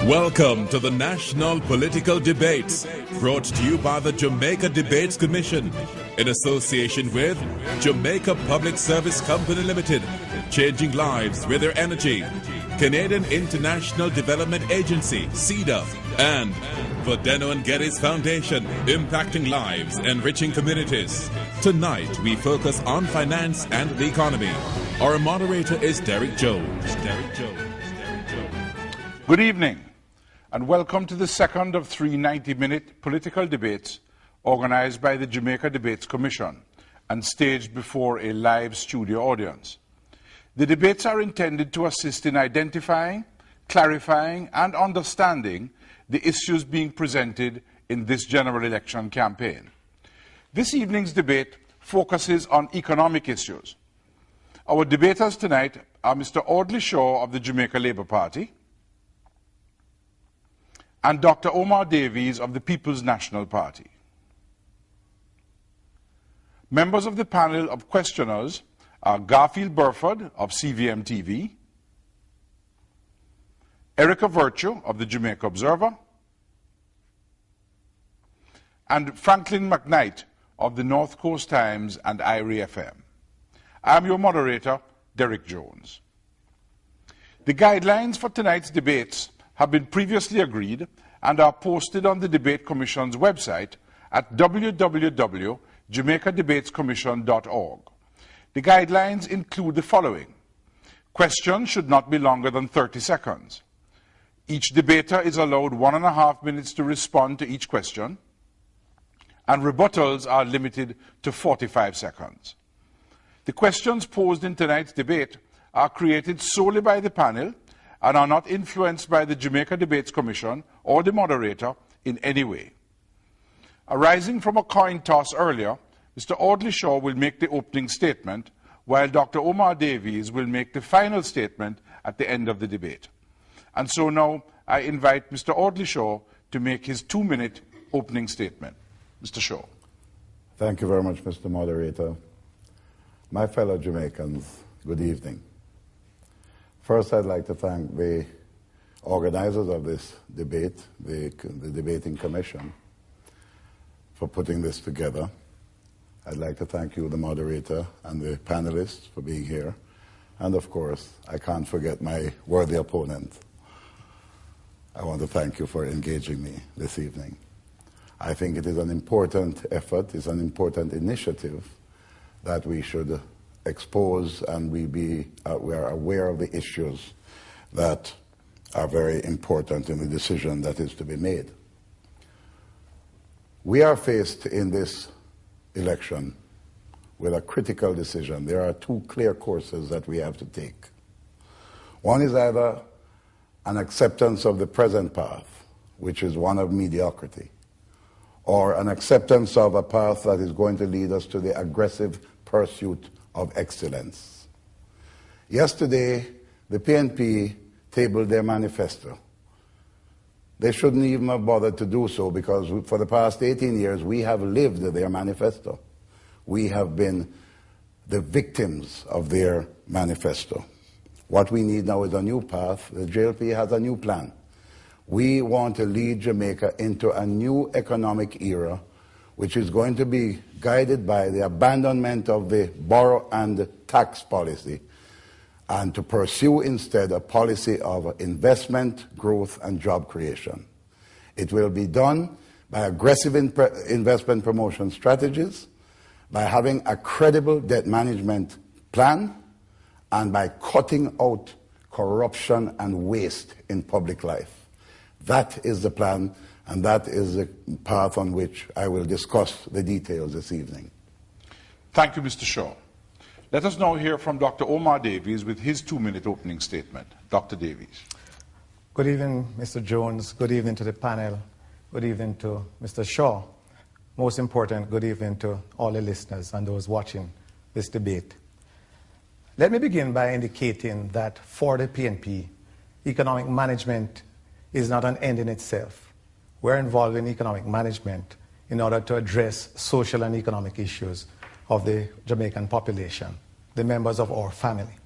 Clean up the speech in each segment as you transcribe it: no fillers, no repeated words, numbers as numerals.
Welcome to the National Political Debates, brought to you by the Jamaica Debates Commission, in association with Jamaica Public Service Company Limited, changing lives with their energy, Canadian International Development Agency, CEDA, and Fodeno and Geddes Foundation, impacting lives, enriching communities. Tonight, we focus on finance and the economy. Our moderator is Derek Jones. Good evening, and welcome to the second of three 90-minute political debates organized by the Jamaica Debates Commission and staged before a live studio audience. The debates are intended to assist in identifying, clarifying, and understanding the issues being presented in this general election campaign. This evening's debate focuses on economic issues. Our debaters tonight are Mr. Audley of the Jamaica Labour Party and Dr. Omar Davies of the People's National Party. Members of the panel of questioners are Garfield Burford of CVM TV, Erica Virtue of the Jamaica Observer, and Franklin McKnight of the North Coast Times and IRI FM. I am your moderator, Derek Jones. The guidelines for tonight's debates have been previously agreed and are posted on the Debate Commission's website at www.jamaicadebatescommission.org. The guidelines include the following. Questions should not be longer than 30 seconds. Each debater is allowed 1.5 minutes to respond to each question, and rebuttals are limited to 45 seconds. The questions posed in tonight's debate are created solely by the panel and are not influenced by the Jamaica Debates Commission or the moderator in any way. Arising from a coin toss earlier, Mr. Audley will make the opening statement, while Dr. Omar Davies will make the final statement at the end of the debate. And so now I invite Mr. Audley to make his 2-minute opening statement. Mr. Shaw. Thank you very much, Mr. Moderator. My fellow Jamaicans, good evening. First, I'd like to thank the organizers of this debate, the Debating Commission, for putting this together. I'd like to thank you, the moderator, and the panelists for being here. And of course, I can't forget my worthy opponent. I want to thank you for engaging me this evening. I think it is an important effort, it's an important initiative that we should expose, and we are aware of the issues that are very important in the decision that is to be made. We are faced in this election with a critical decision. There are two clear courses that we have to take. One is either an acceptance of the present path, which is one of mediocrity, or an acceptance of a path that is going to lead us to the aggressive pursuit of excellence. Yesterday, the PNP tabled their manifesto. They shouldn't even have bothered to do so, because for the past 18 years, we have lived their manifesto. We have been the victims of their manifesto. What we need now is a new path. The JLP has a new plan. We want to lead Jamaica into a new economic era, which is going to be guided by the abandonment of the borrow and tax policy, and to pursue instead a policy of investment, growth, and job creation. It will be done by aggressive investment promotion strategies, by having a credible debt management plan, and by cutting out corruption and waste in public life. That is the plan, and that is the path on which I will discuss the details this evening. Thank you, Mr. Shaw. Let us now hear from Dr. Omar Davies with his 2-minute opening statement. Dr. Davies. Good evening, Mr. Jones. Good evening to the panel. Good evening to Mr. Shaw. Most important, good evening to all the listeners and those watching this debate. Let me begin by indicating that for the PNP, economic management is not an end in itself. We're involved in economic management in order to address social and economic issues of the Jamaican population, the members of our family.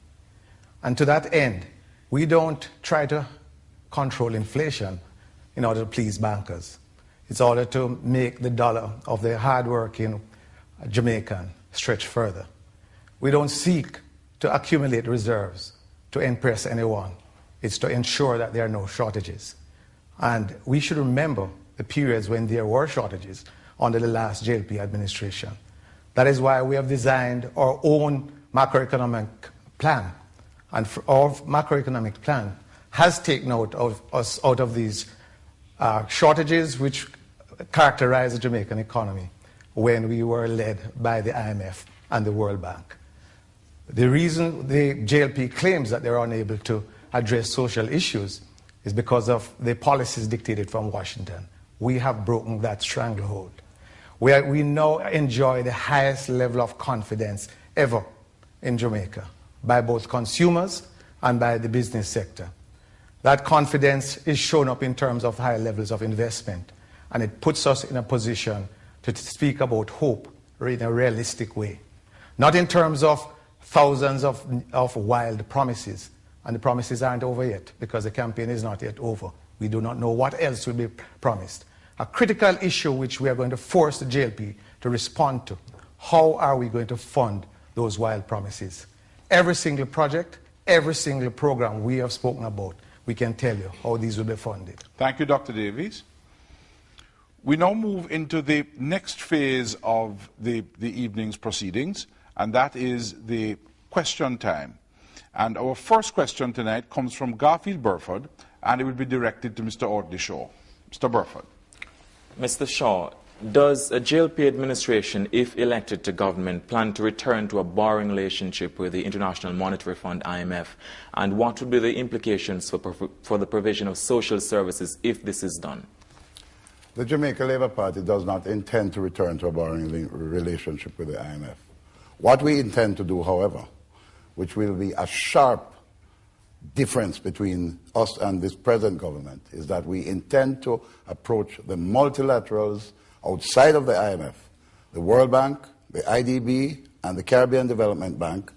And to that end, we don't try to control inflation in order to please bankers. It's in order to make the dollar of the hardworking Jamaican stretch further. We don't seek to accumulate reserves to impress anyone. It's to ensure that there are no shortages. And we should remember the periods when there were shortages under the last JLP administration. That is why we have designed our own macroeconomic plan. And our macroeconomic plan has taken us out of these shortages which characterize the Jamaican economy when we were led by the IMF and the World Bank. The reason the JLP claims that they're unable to address social issues is because of the policies dictated from Washington. We have broken that stranglehold. We now enjoy the highest level of confidence ever in Jamaica by both consumers and by the business sector. That confidence is shown up in terms of high levels of investment, and it puts us in a position to speak about hope in a realistic way. Not in terms of thousands of wild promises, and the promises aren't over yet because the campaign is not yet over. We do not know what else will be promised. A critical issue which we are going to force the JLP to respond to. How are we going to fund those wild promises? Every single project, every single program we have spoken about, we can tell you how these will be funded. Thank you, Dr. Davies. We now move into the next phase of the evening's proceedings, and that is the question time. And our first question tonight comes from Garfield Burford, and it will be directed to Mr. Audley Shaw. Mr. Burford. Mr. Shaw, does a JLP administration, if elected to government, plan to return to a borrowing relationship with the International Monetary Fund, IMF? And what would be the implications for the provision of social services if this is done? The Jamaica Labour Party does not intend to return to a borrowing relationship with the IMF. What we intend to do, however, which will be a sharp difference between us and this present government, is that we intend to approach the multilaterals outside of the IMF, the World Bank, the IDB, and the Caribbean Development Bank,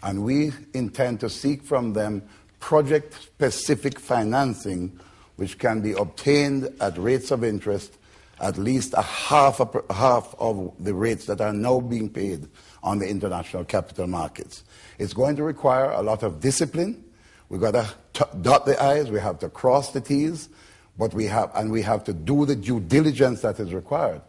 and we intend to seek from them project-specific financing which can be obtained at rates of interest at least half of the rates that are now being paid on the international capital markets. It's going to require a lot of discipline. We've got to dot the I's, we have to cross the T's, but we have to do the due diligence that is required.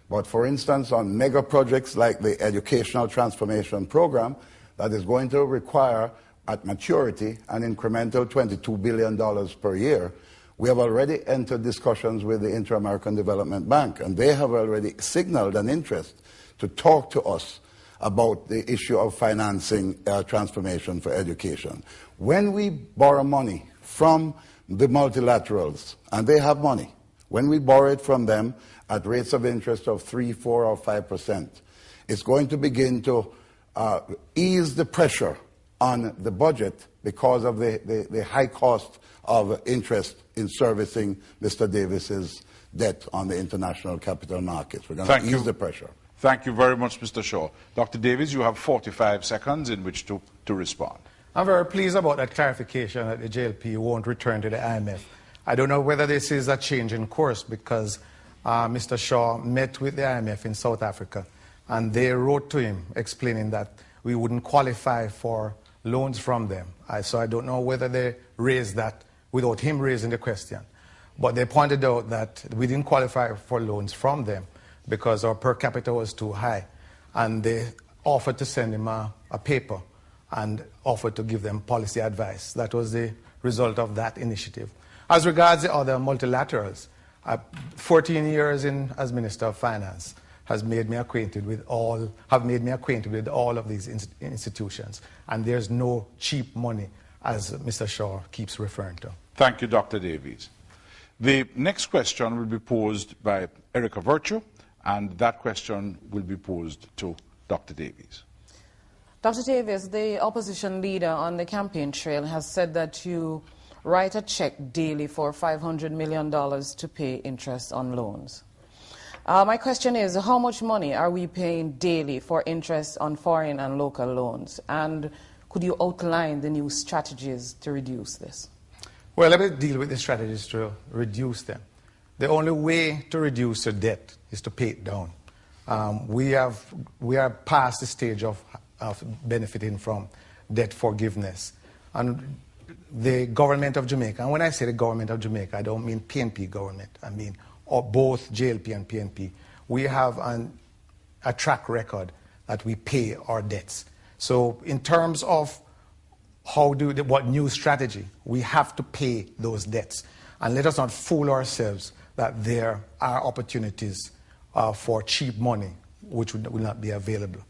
But for instance, on mega projects like the Educational Transformation Program, that is going to require, at maturity, an incremental $22 billion per year. We have already entered discussions with the Inter-American Development Bank, and they have already signaled an interest to talk to us about the issue of financing transformation for education. When we borrow money from the multilaterals, and they have money, when we borrow it from them at rates of interest of 3%, 4%, or 5%, it's going to begin to ease the pressure on the budget because of the high cost of interest in servicing Mr. Davis's debt on the international capital markets. We're going to ease the pressure. Thank you very much, Mr. Shaw. Dr. Davies, you have 45 seconds in which to respond. I'm very pleased about that clarification that the JLP won't return to the IMF. I don't know whether this is a change in course because Mr. Shaw met with the IMF in South Africa and they wrote to him explaining that we wouldn't qualify for loans from them. So I don't know whether they raised that without him raising the question. But they pointed out that we didn't qualify for loans from them because our per capita was too high. And they offered to send him a paper and offered to give them policy advice. That was the result of that initiative. As regards the other multilaterals, 14 years as Minister of Finance have made me acquainted with all of these institutions. And there's no cheap money, as Mr. Shaw keeps referring to. Thank you, Dr. Davies. The next question will be posed by Erica Virtue, and that question will be posed to Dr. Davies. Dr. Davies, the opposition leader on the campaign trail has said that you write a check daily for $500 million to pay interest on loans. My question is, how much money are we paying daily for interest on foreign and local loans? And could you outline the new strategies to reduce this? Well, let me deal with the strategies to reduce them. The only way to reduce the debt is to pay it down. We are past the stage of benefiting from debt forgiveness. And the government of Jamaica, and when I say the government of Jamaica, I don't mean PNP government, I mean both JLP and PNP. We have a track record that we pay our debts. So in terms of what new strategy, we have to pay those debts. And let us not fool ourselves that there are opportunities for cheap money which will not be available.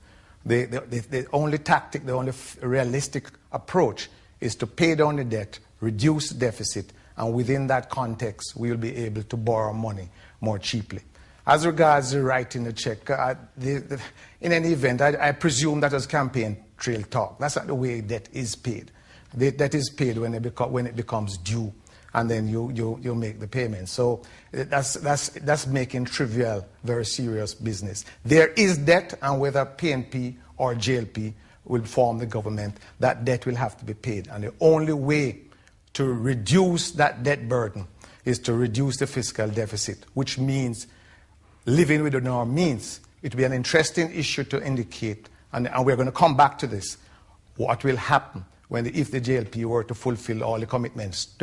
The only tactic, the only realistic approach is to pay down the debt, reduce the deficit, and within that context, we will be able to borrow money more cheaply. As regards the writing the check, in any event, I presume that was campaign trail talk. That's not the way debt is paid. The debt is paid when it becomes due, and then you make the payment. So that's making trivial, very serious business. There is debt, and whether PNP or JLP will form the government, that debt will have to be paid. And the only way to reduce that debt burden is to reduce the fiscal deficit, which means living within our means. It will be an interesting issue to indicate, and we're going to come back to this, what will happen if the JLP were to fulfill all the commitments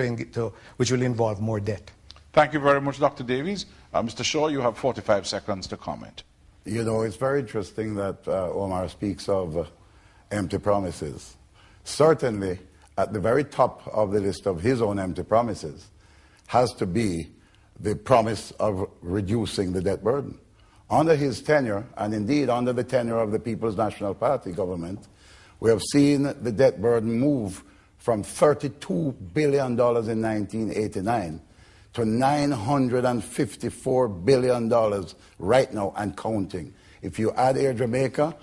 which will involve more debt. Thank you very much, Dr. Davies. Mr. Shaw, you have 45 seconds to comment. You know, it's very interesting that Omar speaks of empty promises. Certainly, at the very top of the list of his own empty promises has to be the promise of reducing the debt burden. Under his tenure, and indeed under the tenure of the People's National Party government, we have seen the debt burden move from $32 billion in 1989 to $954 billion right now and counting. If you add Air Jamaica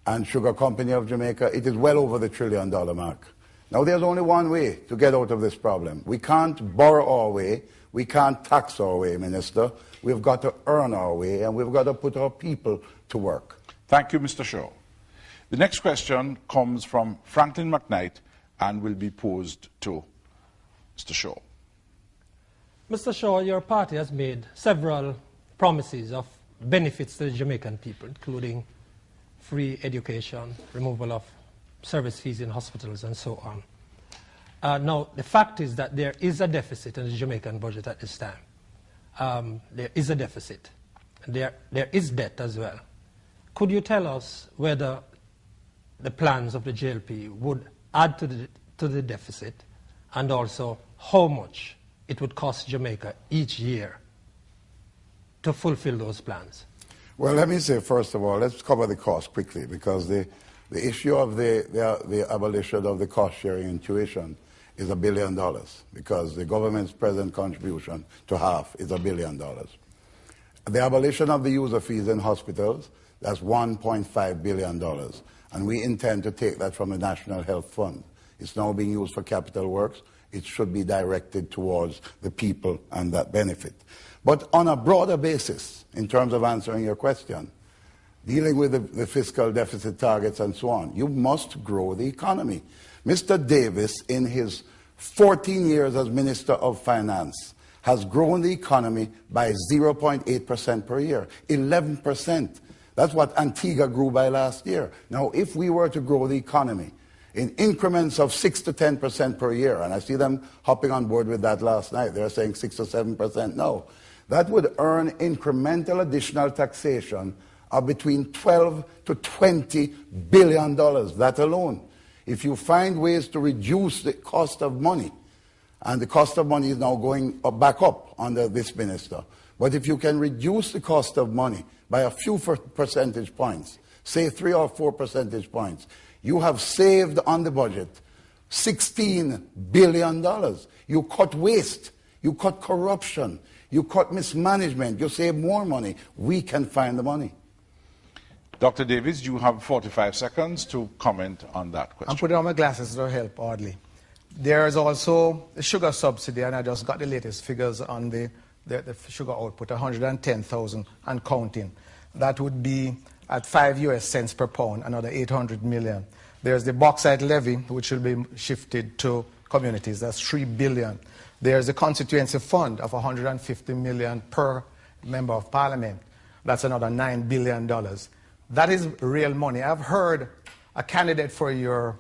and Sugar Company of Jamaica, it is well over the $1 trillion mark. Now, there's only one way to get out of this problem. We can't borrow our way. We can't tax our way, Minister. We've got to earn our way, and we've got to put our people to work. Thank you, Mr. Shaw. The next question comes from Franklin McKnight and will be posed to Mr. Shaw. Mr. Shaw, your party has made several promises of benefits to the Jamaican people, including free education, removal of service fees in hospitals, and so on. Now, the fact is that there is a deficit in the Jamaican budget at this time. There is a deficit. There is debt as well. Could you tell us whether the plans of the JLP would add to the deficit, and also how much it would cost Jamaica each year to fulfill those plans? Well, let me say, first of all, let's cover the cost quickly, because the issue of the abolition of the cost-sharing and tuition is $1 billion, because the government's present contribution to half is $1 billion. The abolition of the user fees in hospitals, that's $1.5 billion. And we intend to take that from the National Health Fund. It's now being used for capital works. It should be directed towards the people and that benefit. But on a broader basis, in terms of answering your question, dealing with the fiscal deficit targets and so on, you must grow the economy. Mr. Davis, in his 14 years as Minister of Finance, has grown the economy by 0.8% per year, 11%. That's what Antigua grew by last year. Now, if we were to grow the economy in increments of 6 to 10% per year, and I see them hopping on board with that last night, they're saying 6 to 7% now, that would earn incremental additional taxation of between 12 to $20 billion, that alone. If you find ways to reduce the cost of money, and the cost of money is now going back up under this minister, but if you can reduce the cost of money by a few percentage points, say 3 or 4 percentage points, you have saved on the budget $16 billion. You cut waste, you cut corruption, you cut mismanagement, you save more money. We can find the money. Dr. Davies, you have 45 seconds to comment on that question. I'm putting on my glasses to help Audley. There is also a sugar subsidy, and I just got the latest figures on the sugar output, 110,000 and counting. That would be at 5 US cents per pound, another 800 million. There's the bauxite levy, which will be shifted to communities. That's $3 billion. There's a constituency fund of $150 million per member of parliament. That's another $9 billion. That is real money. I've heard a candidate for your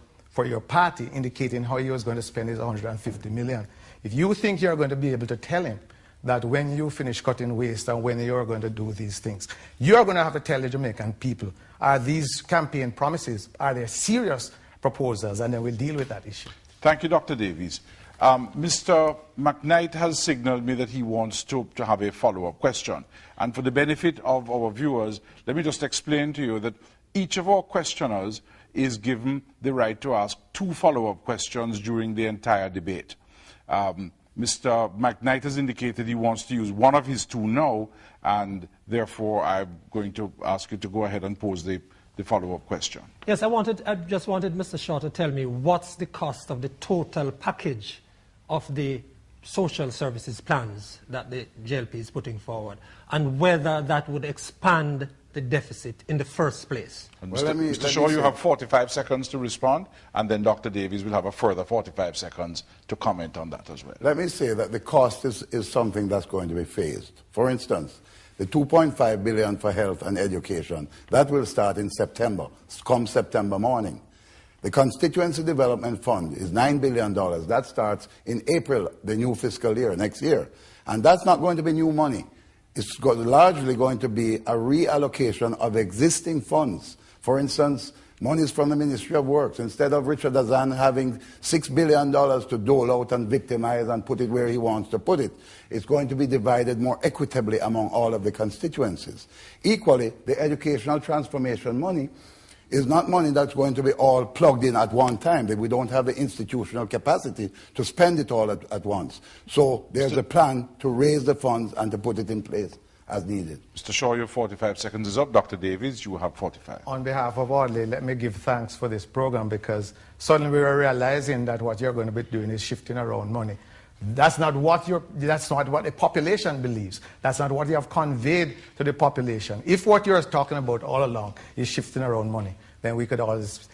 party indicating how he was going to spend his $150 million. If you think you're going to be able to tell him that when you finish cutting waste and when you're going to do these things, you're going to have to tell the Jamaican people, are these campaign promises, are they serious proposals? And then we'll deal with that issue. Thank you, Dr. Davies. Mr. McKnight has signaled me that he wants to have a follow-up question. And for the benefit of our viewers, let me just explain to you that each of our questioners is given the right to ask 2 follow-up questions during the entire debate. Mr. McKnight has indicated he wants to use one of his 2 now, and therefore I'm going to ask you to go ahead and pose the follow-up question. Yes, I just wanted Mr. Shaw to tell me what's the cost of the total package of the social services plans that the JLP is putting forward, and whether that would expand the deficit in the first place. Well, Mr. Shaw, you have 45 seconds to respond, and then Dr. Davies will have a further 45 seconds to comment on that as well. Let me say that the cost is something that's going to be phased. For instance, the $2.5 billion for health and education, that will start in September, come September morning. The Constituency Development Fund is $9 billion. That starts in April, the new fiscal year, next year. And that's not going to be new money. It's largely going to be a reallocation of existing funds. For instance, monies from the Ministry of Works. Instead of Richard Azan having $6 billion to dole out and victimize and put it where he wants to put it, it's going to be divided more equitably among all of the constituencies. Equally, the educational transformation money is not money that's going to be all plugged in at one time. We don't have the institutional capacity to spend it all at once. So there's a plan to raise the funds and to put it in place as needed. Mr. Shaw, your 45 seconds is up. Dr. Davies, you have 45. On behalf of Audley, let me give thanks for this program, because suddenly we are realizing that what you're going to be doing is shifting around money. That's not what the population believes. That's not what you have conveyed to the population. If what you're talking about all along is shifting around money, then we could always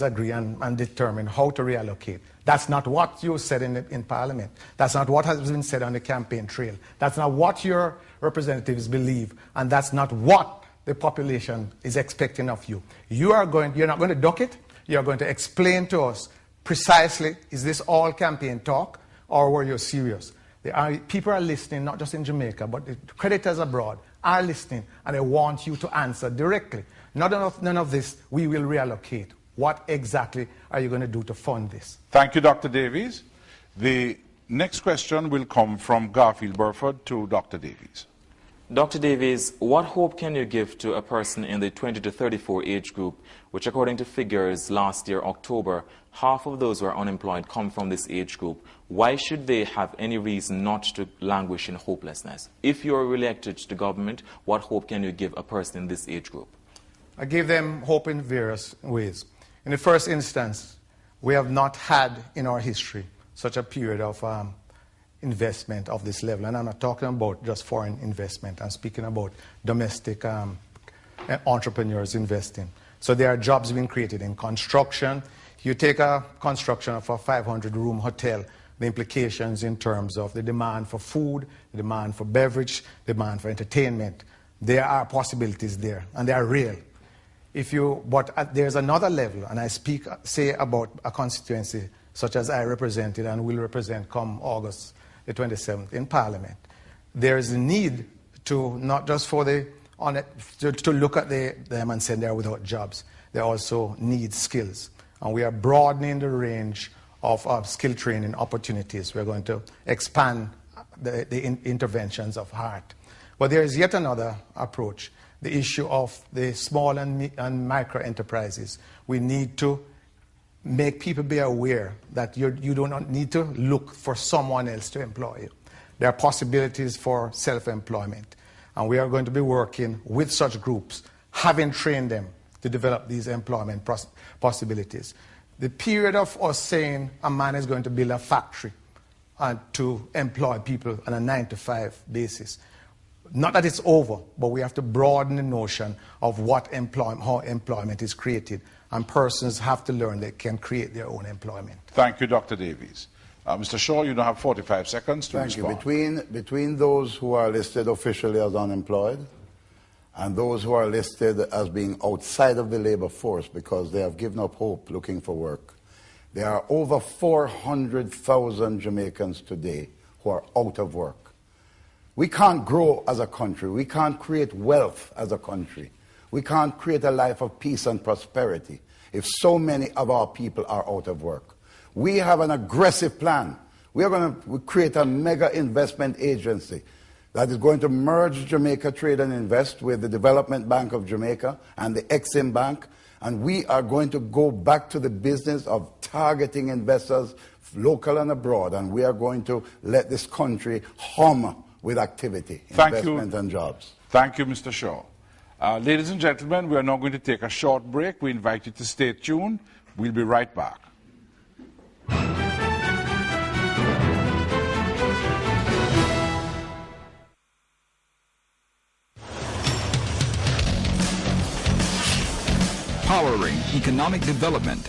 agree and determine how to reallocate. That's not what you said in Parliament. That's not what has been said on the campaign trail. That's not what your representatives believe, and that's not what the population is expecting of you. You're not going to duck it. You're going to explain to us precisely, is this all campaign talk, or were you serious? People are listening, not just in Jamaica, but the creditors abroad are listening, and they want you to answer directly. None of this, we will reallocate. What exactly are you going to do to fund this? Thank you, Dr. Davies. The next question will come from Garfield Burford to Dr. Davies. Dr. Davies, what hope can you give to a person in the 20 to 34 age group, which according to figures last year, October, half of those who are unemployed come from this age group? Why should they have any reason not to languish in hopelessness? If you are re-elected to government, what hope can you give a person in this age group? I give them hope in various ways. In the first instance, we have not had in our history such a period of investment of this level. And I'm not talking about just foreign investment. I'm speaking about domestic entrepreneurs investing. So there are jobs being created in construction. You take a construction of a 500-room hotel, the implications in terms of the demand for food, the demand for beverage, the demand for entertainment. There are possibilities there, and they are real. But there's another level, and I say about a constituency such as I represented and will represent come August the 27th in Parliament. There is a need to not just to look at them and say they're without jobs. They also need skills. And we are broadening the range of skill training opportunities. We're going to expand the interventions of heart. But there is yet another approach, the issue of the small and micro enterprises. We need to make people be aware that you do not need to look for someone else to employ you. There are possibilities for self-employment. And we are going to be working with such groups, having trained them to develop these employment possibilities. The period of us saying a man is going to build a factory and to employ people on a 9-to-5 basis, not that it's over, but we have to broaden the notion of how employment is created and persons have to learn they can create their own employment. Thank you, Dr. Davies. Mr. Shaw, you now have 45 seconds to respond. Thank you. Between those who are listed officially as unemployed and those who are listed as being outside of the labor force because they have given up hope looking for work, there are over 400,000 Jamaicans today who are out of work. We can't grow as a country. We can't create wealth as a country. We can't create a life of peace and prosperity if so many of our people are out of work. We have an aggressive plan. We are going to create a mega investment agency that is going to merge Jamaica Trade and Invest with the Development Bank of Jamaica and the Exim Bank, and we are going to go back to the business of targeting investors local and abroad, and we are going to let this country hum with activity, investment and jobs. Thank you, Mr. Shaw. Ladies and gentlemen, we are now going to take a short break. We invite you to stay tuned. We'll be right back. Powering economic development.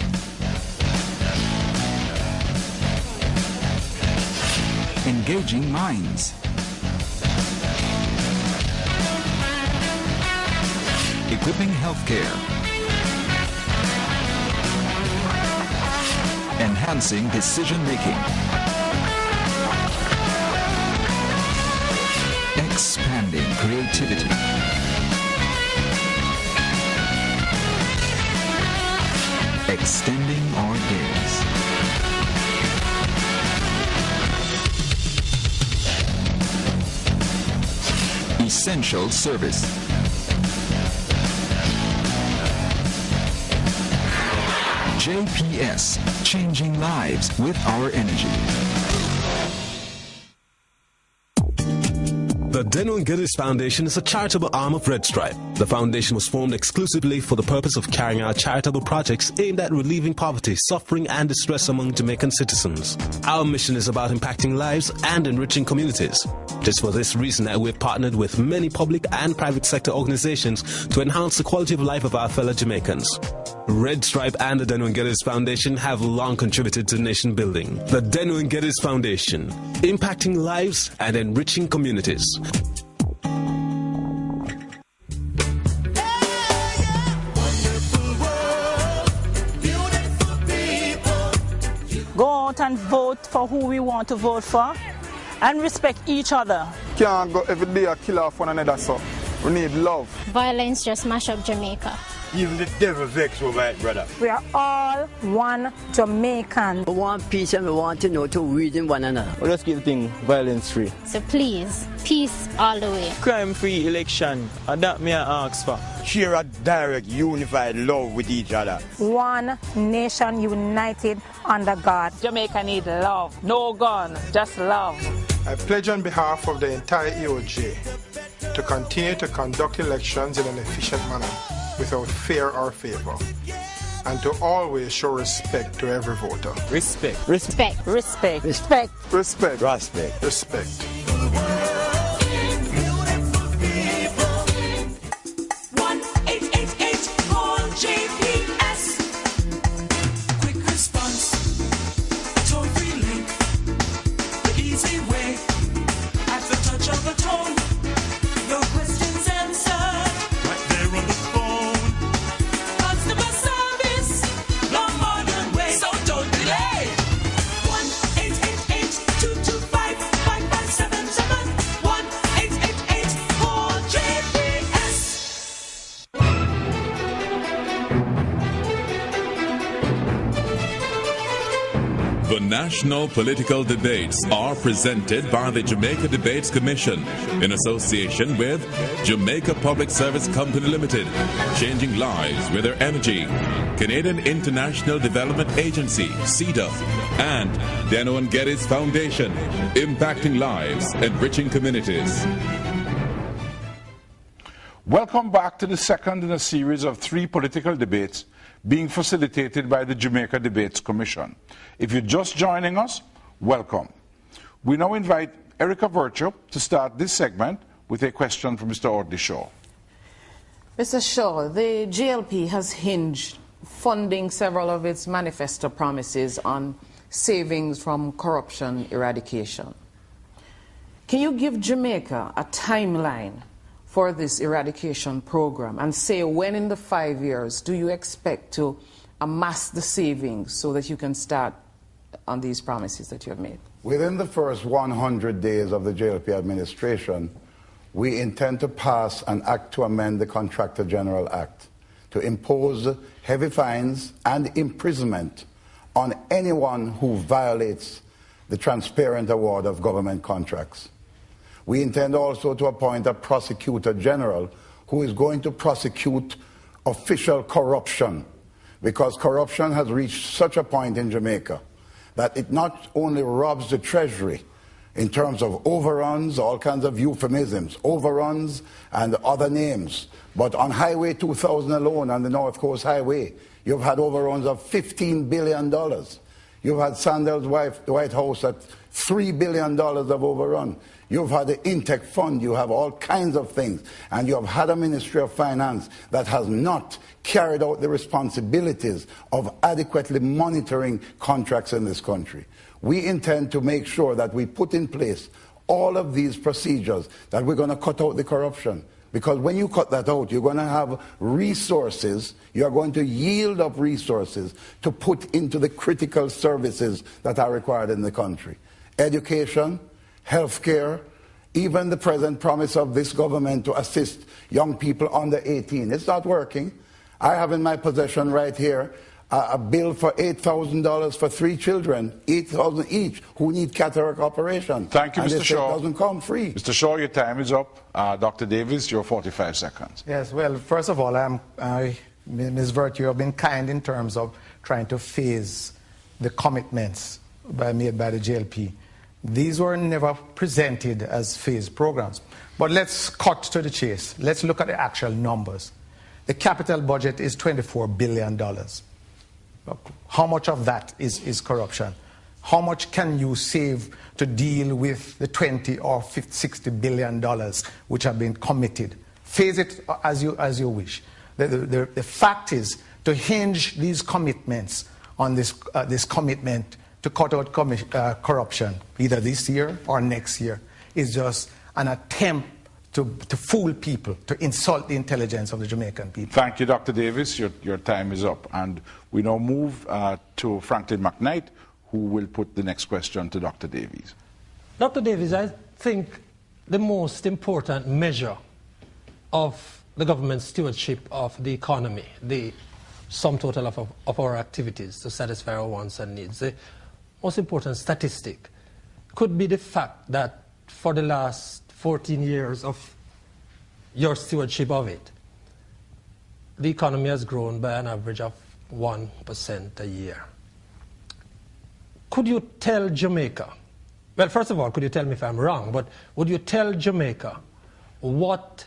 Engaging minds. Equipping healthcare. Enhancing decision making. Expanding creativity. Extending our days. Essential service. JPS, changing lives with our energy. The Deno Geddes Foundation is a charitable arm of Red Stripe. The foundation was formed exclusively for the purpose of carrying out charitable projects aimed at relieving poverty, suffering, and distress among Jamaican citizens. Our mission is about impacting lives and enriching communities. It is for this reason that we've partnered with many public and private sector organizations to enhance the quality of life of our fellow Jamaicans. Red Stripe and the Deno Geddes Foundation have long contributed to nation building. The Deno Geddes Foundation, impacting lives and enriching communities. Go out and vote for who we want to vote for and respect each other. Can't go every day and kill off one another, so we need love. Violence just mash up Jamaica. Even the devil vex over it, brother. We are all one Jamaican. We want peace and we want to know to reason one another. We just keep things violence free. So please, peace all the way. Crime free election, and that me I ask for. Share a direct, unified love with each other. One nation united under God. Jamaica need love. No gun, just love. I pledge on behalf of the entire EOJ to continue to conduct elections in an efficient manner, without fear or favor, and to always show respect to every voter. Respect. Respect. Respect. Respect. Respect. Respect. Respect. 1-888 call JPS. Quick response, toll-free link, the easy way, at the touch of a tone, your questions answered. Right there on the phone. Customer service, the modern way, so don't delay. 1-888-225-5577. 1-888 call JPS. The national political debates are presented by the Jamaica Debates Commission in association with Jamaica Public Service Company Limited, changing lives with their energy, Canadian International Development Agency, CEDA, and Deno Geddes Foundation, impacting lives, enriching communities. Welcome back to the second in a series of 3 political debates being facilitated by the Jamaica Debates Commission. If you're just joining us, welcome. We now invite Erica Virtue to start this segment with a question from Mr. Audley Shaw. Mr. Shaw, the JLP has hinged funding several of its manifesto promises on savings from corruption eradication. Can you give Jamaica a timeline for this eradication program and say when in the 5 years do you expect to amass the savings so that you can start on these promises that you have made? Within the first 100 days of the JLP administration, we intend to pass an act to amend the Contractor General Act to impose heavy fines and imprisonment on anyone who violates the transparent award of government contracts. We intend also to appoint a prosecutor general who is going to prosecute official corruption, because corruption has reached such a point in Jamaica that it not only robs the treasury in terms of overruns, all kinds of euphemisms, overruns and other names, but on Highway 2000 alone, on the North Coast Highway, you've had overruns of $15 billion. You've had Sandel's White House at $3 billion of overrun. You've had the Intech Fund, you have all kinds of things. And you have had a Ministry of Finance that has not carried out the responsibilities of adequately monitoring contracts in this country. We intend to make sure that we put in place all of these procedures, that we're going to cut out the corruption. Because when you cut that out, you're going to have resources, you're going to yield up resources to put into the critical services that are required in the country. Education, healthcare, even the present promise of this government to assist young people under 18. It's not working. I have in my possession right here a bill for $8,000 for 3 children, $8,000 each, who need cataract operation. Thank you, Mr. Shaw. It doesn't come free. Mr. Shaw, your time is up. Dr. Davies, your 45 seconds. Yes, well, first of all, Ms. Virtue, have been kind in terms of trying to phase the commitments made by the JLP. These were never presented as phased programs. But let's cut to the chase. Let's look at the actual numbers. The capital budget is $24 billion. How much of that is corruption? How much can you save to deal with the $20 or $60 billion which have been committed? Phase it as you wish. The fact is, to hinge these commitments on this commitment to cut out corruption, either this year or next year, is just an attempt to fool people, to insult the intelligence of the Jamaican people. Thank you, Dr. Davis. Your time is up. And we now move to Franklin McKnight, who will put the next question to Dr. Davies. Dr. Davies, I think the most important measure of the government's stewardship of the economy, the sum total of our activities to satisfy our wants and needs, the most important statistic could be the fact that for the last 14 years of your stewardship of it, the economy has grown by an average of 1% a year. Could you tell Jamaica, well, first of all, could you tell me if I'm wrong, but would you tell Jamaica what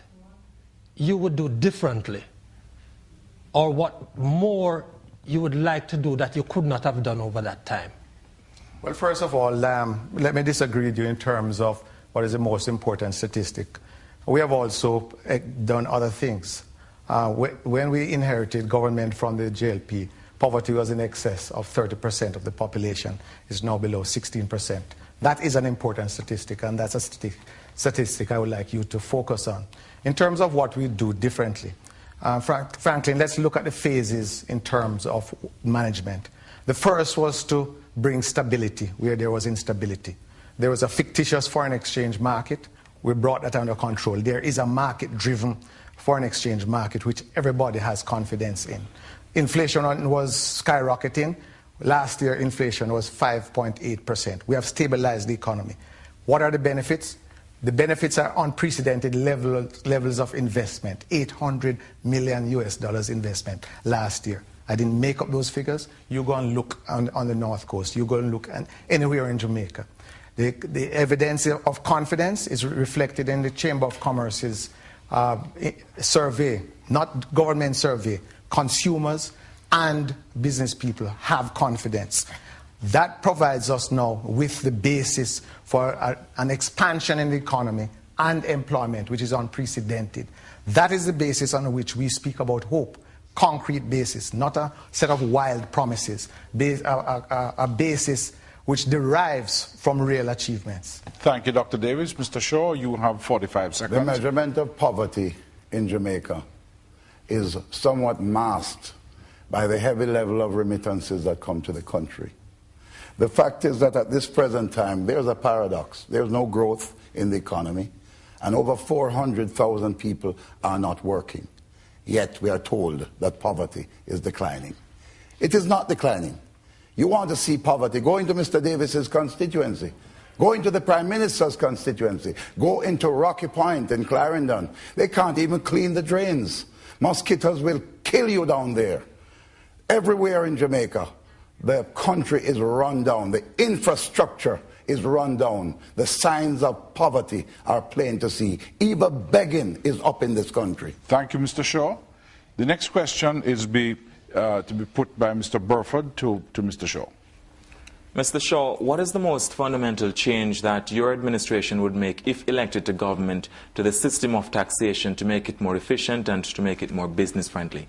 you would do differently, or what more you would like to do that you could not have done over that time? Well, first of all, let me disagree with you in terms of what is the most important statistic. We have also done other things. When we inherited government from the JLP, poverty was in excess of 30% of the population. It's now below 16%. That is an important statistic, and that's a statistic I would like you to focus on. In terms of what we do differently, Franklin, let's look at the phases in terms of management. The first was to bring stability where there was instability. There was a fictitious foreign exchange market. We brought that under control. There is a market-driven foreign exchange market which everybody has confidence in. Inflation was skyrocketing. Last year, inflation was 5.8%. We have stabilized the economy. What are the benefits? The benefits are unprecedented levels of investment, $800 million investment last year. I didn't make up those figures. You go and look on the North Coast. You go and look anywhere in Jamaica. The evidence of confidence is reflected in the Chamber of Commerce's survey, not government survey. Consumers and business people have confidence. That provides us now with the basis for an expansion in the economy and employment, which is unprecedented. That is the basis on which we speak about hope. concrete basis, not a set of wild promises, a basis which derives from real achievements. Thank you, Dr. Davies. Mr. Shaw, you have 45 seconds. The measurement of poverty in Jamaica is somewhat masked by the heavy level of remittances that come to the country. The fact is that at this present time, there's a paradox. There's no growth in the economy, and over 400,000 people are not working. Yet we are told that poverty is declining. It is not declining. You want to see poverty, go into Mr. Davis's constituency. Go into the Prime Minister's constituency. Go into Rocky Point in Clarendon. They can't even clean the drains. Mosquitoes will kill you down there. Everywhere in Jamaica, the country is run down. The infrastructure is run down. The signs of poverty are plain to see. Even begging is up in this country. Thank you, Mr. Shaw. The next question is to be put by Mr. Burford to Mr. Shaw. Mr. Shaw, what is the most fundamental change that your administration would make if elected to government to the system of taxation to make it more efficient and to make it more business-friendly?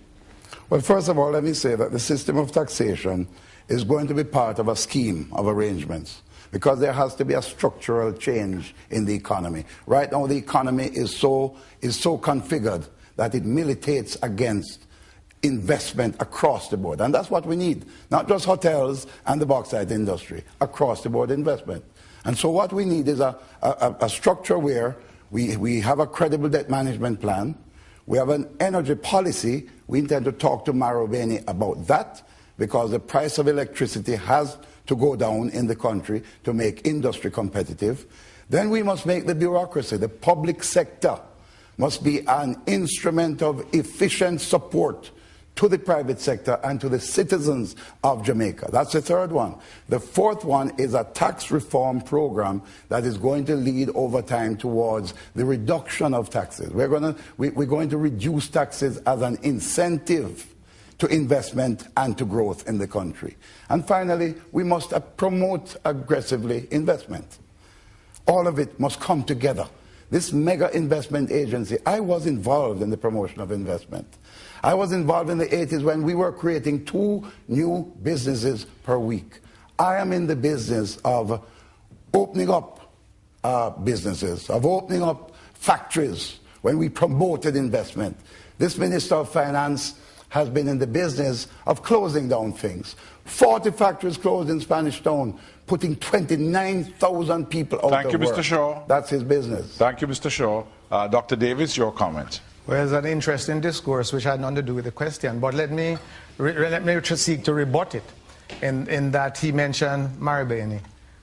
Well, first of all, let me say that the system of taxation is going to be part of a scheme of arrangements, because there has to be a structural change in the economy. Right now, the economy is so configured that it militates against investment across the board. And that's what we need. Not just hotels and the bauxite industry, across the board investment. And so what we need is a structure where we have a credible debt management plan. We have an energy policy. We intend to talk to Marubeni about that, because the price of electricity has to go down in the country to make industry competitive. Then we must make the bureaucracy, the public sector, must be an instrument of efficient support to the private sector and to the citizens of Jamaica. That's the third one. The fourth one is a tax reform program that is going to lead over time towards the reduction of taxes. We're going to reduce taxes as an incentive to investment and to growth in the country. And finally, we must promote aggressively investment. All of it must come together. This mega investment agency, I was involved in the promotion of investment. I was involved in the 80s when we were creating 2 new businesses per week. I am in the business of opening up businesses, of opening up factories when we promoted investment. This Minister of Finance has been in the business of closing down things. 40 factories closed in Spanish Town, putting 29,000 people out of work. Thank you, Mr. Shaw. That's his business. Thank you, Mr. Shaw. Dr. Davies, your comment. Well, it's an interesting discourse which had nothing to do with the question, but let me seek to rebut it in that he mentioned Marubeni,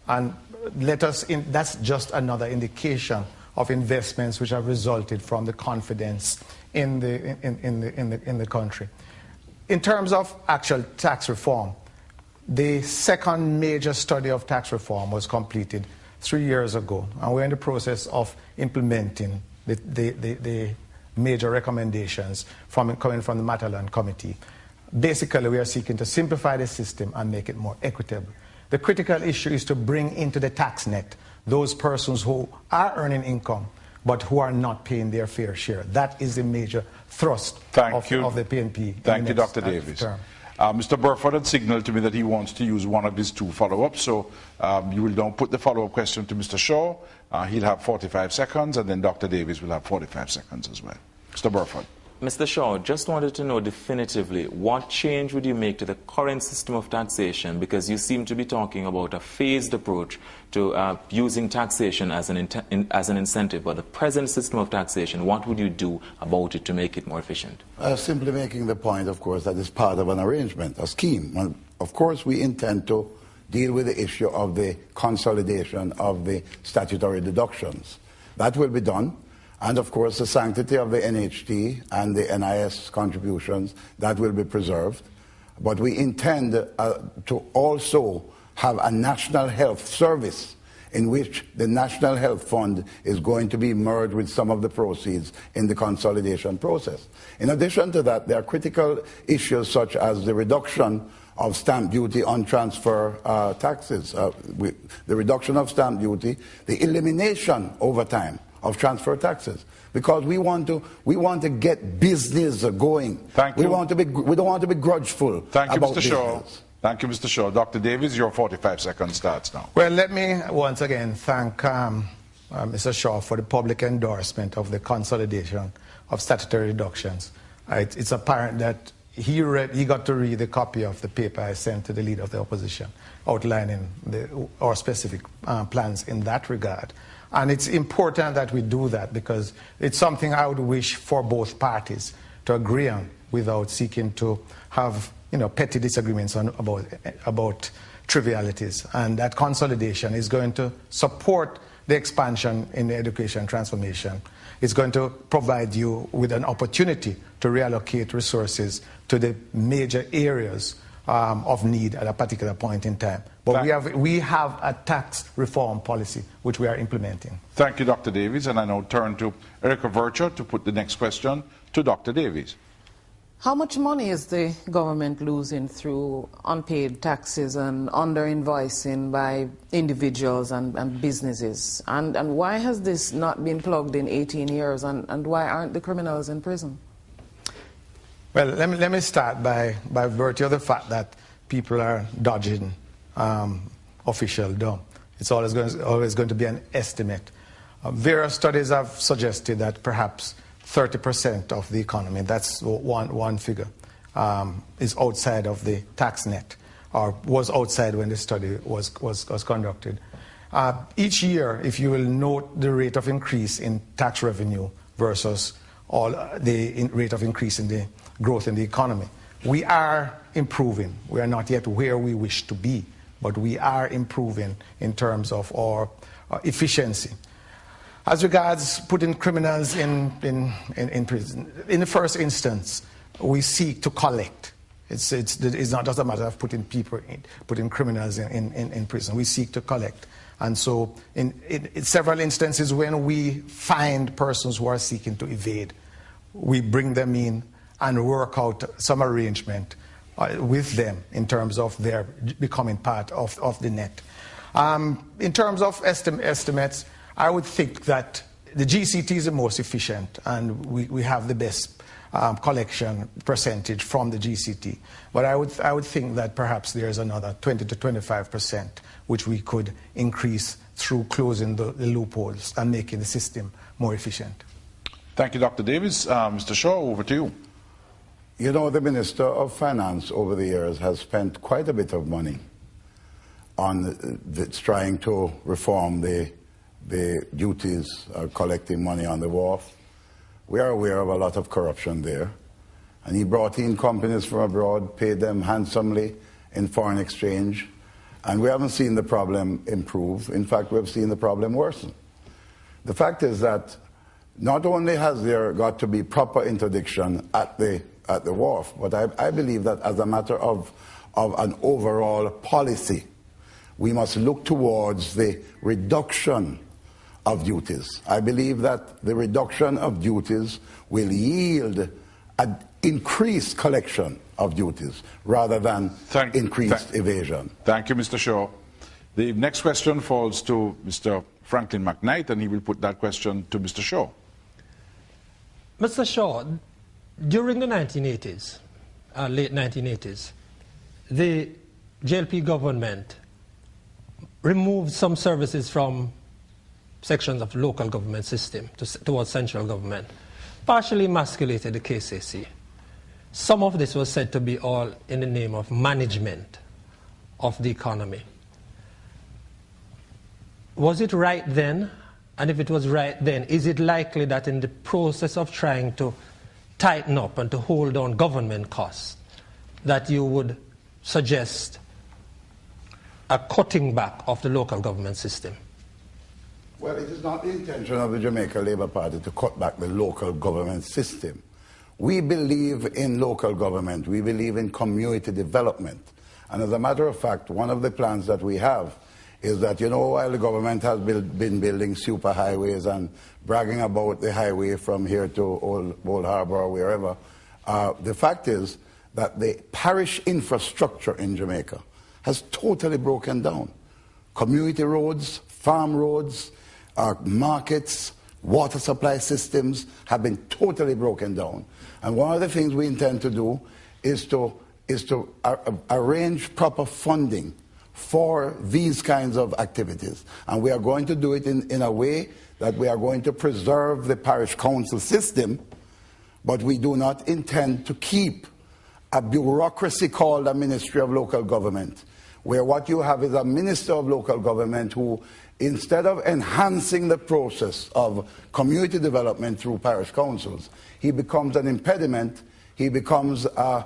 and that's just another indication of investments which have resulted from the confidence in the country. In terms of actual tax reform, the second major study of tax reform was completed 3 years ago, and we're in the process of implementing the major recommendations coming from the Matalan Committee. Basically, we are seeking to simplify the system and make it more equitable. The critical issue is to bring into the tax net those persons who are earning income but who are not paying their fair share. That is the major thrust of the PNP. Thank you, Dr. Davies. Mr. Burford had signaled to me that he wants to use one of his 2 follow-ups, so you will now put the follow-up question to Mr. Shaw. He'll have 45 seconds, and then Dr. Davies will have 45 seconds as well. Mr. Burford. Mr. Shaw, just wanted to know definitively, what change would you make to the current system of taxation? Because you seem to be talking about a phased approach to using taxation as an incentive. But the present system of taxation, what would you do about it to make it more efficient? Simply making the point, of course, that it's part of an arrangement, a scheme. And of course, we intend to deal with the issue of the consolidation of the statutory deductions. That will be done. And of course, the sanctity of the NHT and the NIS contributions, that will be preserved. But we intend to also have a national health service in which the National Health Fund is going to be merged with some of the proceeds in the consolidation process. In addition to that, there are critical issues such as the reduction of stamp duty on transfer taxes, the reduction of stamp duty, the elimination over time of transfer taxes, because we want to get business going. Thank you. We don't want to be grudgeful. Thank you, about Mr. Shaw. business. Thank you, Mr. Shaw. Dr. Davies, your 45 seconds starts now. Well, let me once again thank Mr. Shaw for the public endorsement of the consolidation of statutory reductions. It's apparent that he got to read the copy of the paper I sent to the leader of the opposition, outlining our specific plans in that regard. And it's important that we do that, because it's something I would wish for both parties to agree on without seeking to have petty disagreements about trivialities. And that consolidation is going to support the expansion in the education transformation. It's going to provide you with an opportunity to reallocate resources to the major areas of need at a particular point in time. But we have a tax reform policy which we are implementing. Thank you, Dr. Davies. And I now turn to Erica Virtue to put the next question to Dr. Davies. How much money is the government losing through unpaid taxes and under-invoicing by individuals and businesses? And why has this not been plugged in 18 years? And why aren't the criminals in prison? Well, let me start by virtue of the fact that people are dodging official dumb. It's always going to be an estimate. Various studies have suggested that perhaps 30% of the economy, that's one figure, is outside of the tax net, or was outside when the study was conducted. Each year, if you will note the rate of increase in tax revenue versus the rate of increase in the growth in the economy, we are improving. We are not yet where we wish to be, but we are improving in terms of our efficiency. As regards putting criminals in prison, in the first instance, we seek to collect. It's not just a matter of putting criminals in prison. We seek to collect. And so in several instances when we find persons who are seeking to evade, we bring them in and work out some arrangement with them in terms of their becoming part of the net. In terms of estimates, I would think that the GCT is the most efficient, and we have the best collection percentage from the GCT. But I would think that perhaps there's another 20 to 25% which we could increase through closing the loopholes and making the system more efficient. Thank you, Dr. Davies. Mr. Shaw, over to you. You know, the Minister of Finance over the years has spent quite a bit of money on trying to reform the duties collecting money on the wharf. We are aware of a lot of corruption there. And he brought in companies from abroad, paid them handsomely in foreign exchange. And we haven't seen the problem improve. In fact, we've seen the problem worsen. The fact is that not only has there got to be proper interdiction at the wharf, but I believe that as a matter of an overall policy, we must look towards the reduction of duties. I believe that the reduction of duties will yield an increased collection of duties rather than increased evasion. Thank you, Mr. Shaw. The next question falls to Mr. Franklin McKnight, and he will put that question to Mr. Shaw. Mr. Shaw, during the 1980s, late 1980s, the JLP government removed some services from sections of the local government system towards central government, partially emasculated the KCC. Some of this was said to be all in the name of management of the economy. Was it right then? And if it was right then, is it likely that in the process of trying to tighten up and to hold down government costs, that you would suggest a cutting back of the local government system? Well, it is not the intention of the Jamaica Labour Party to cut back the local government system. We believe in local government. We believe in community development. And as a matter of fact, one of the plans that we have is that, you know, while the government has been building super highways and bragging about the highway from here to Old Harbour or wherever, the fact is that the parish infrastructure in Jamaica has totally broken down. Community roads, farm roads, markets, Water supply systems have been totally broken down. And one of the things we intend to do is to arrange proper funding for these kinds of activities. And we are going to do it in a way that we are going to preserve the parish council system, but we do not intend to keep a bureaucracy called a Ministry of Local Government, where what you have is a Minister of Local Government who, instead of enhancing the process of community development through parish councils, he becomes an impediment, he becomes a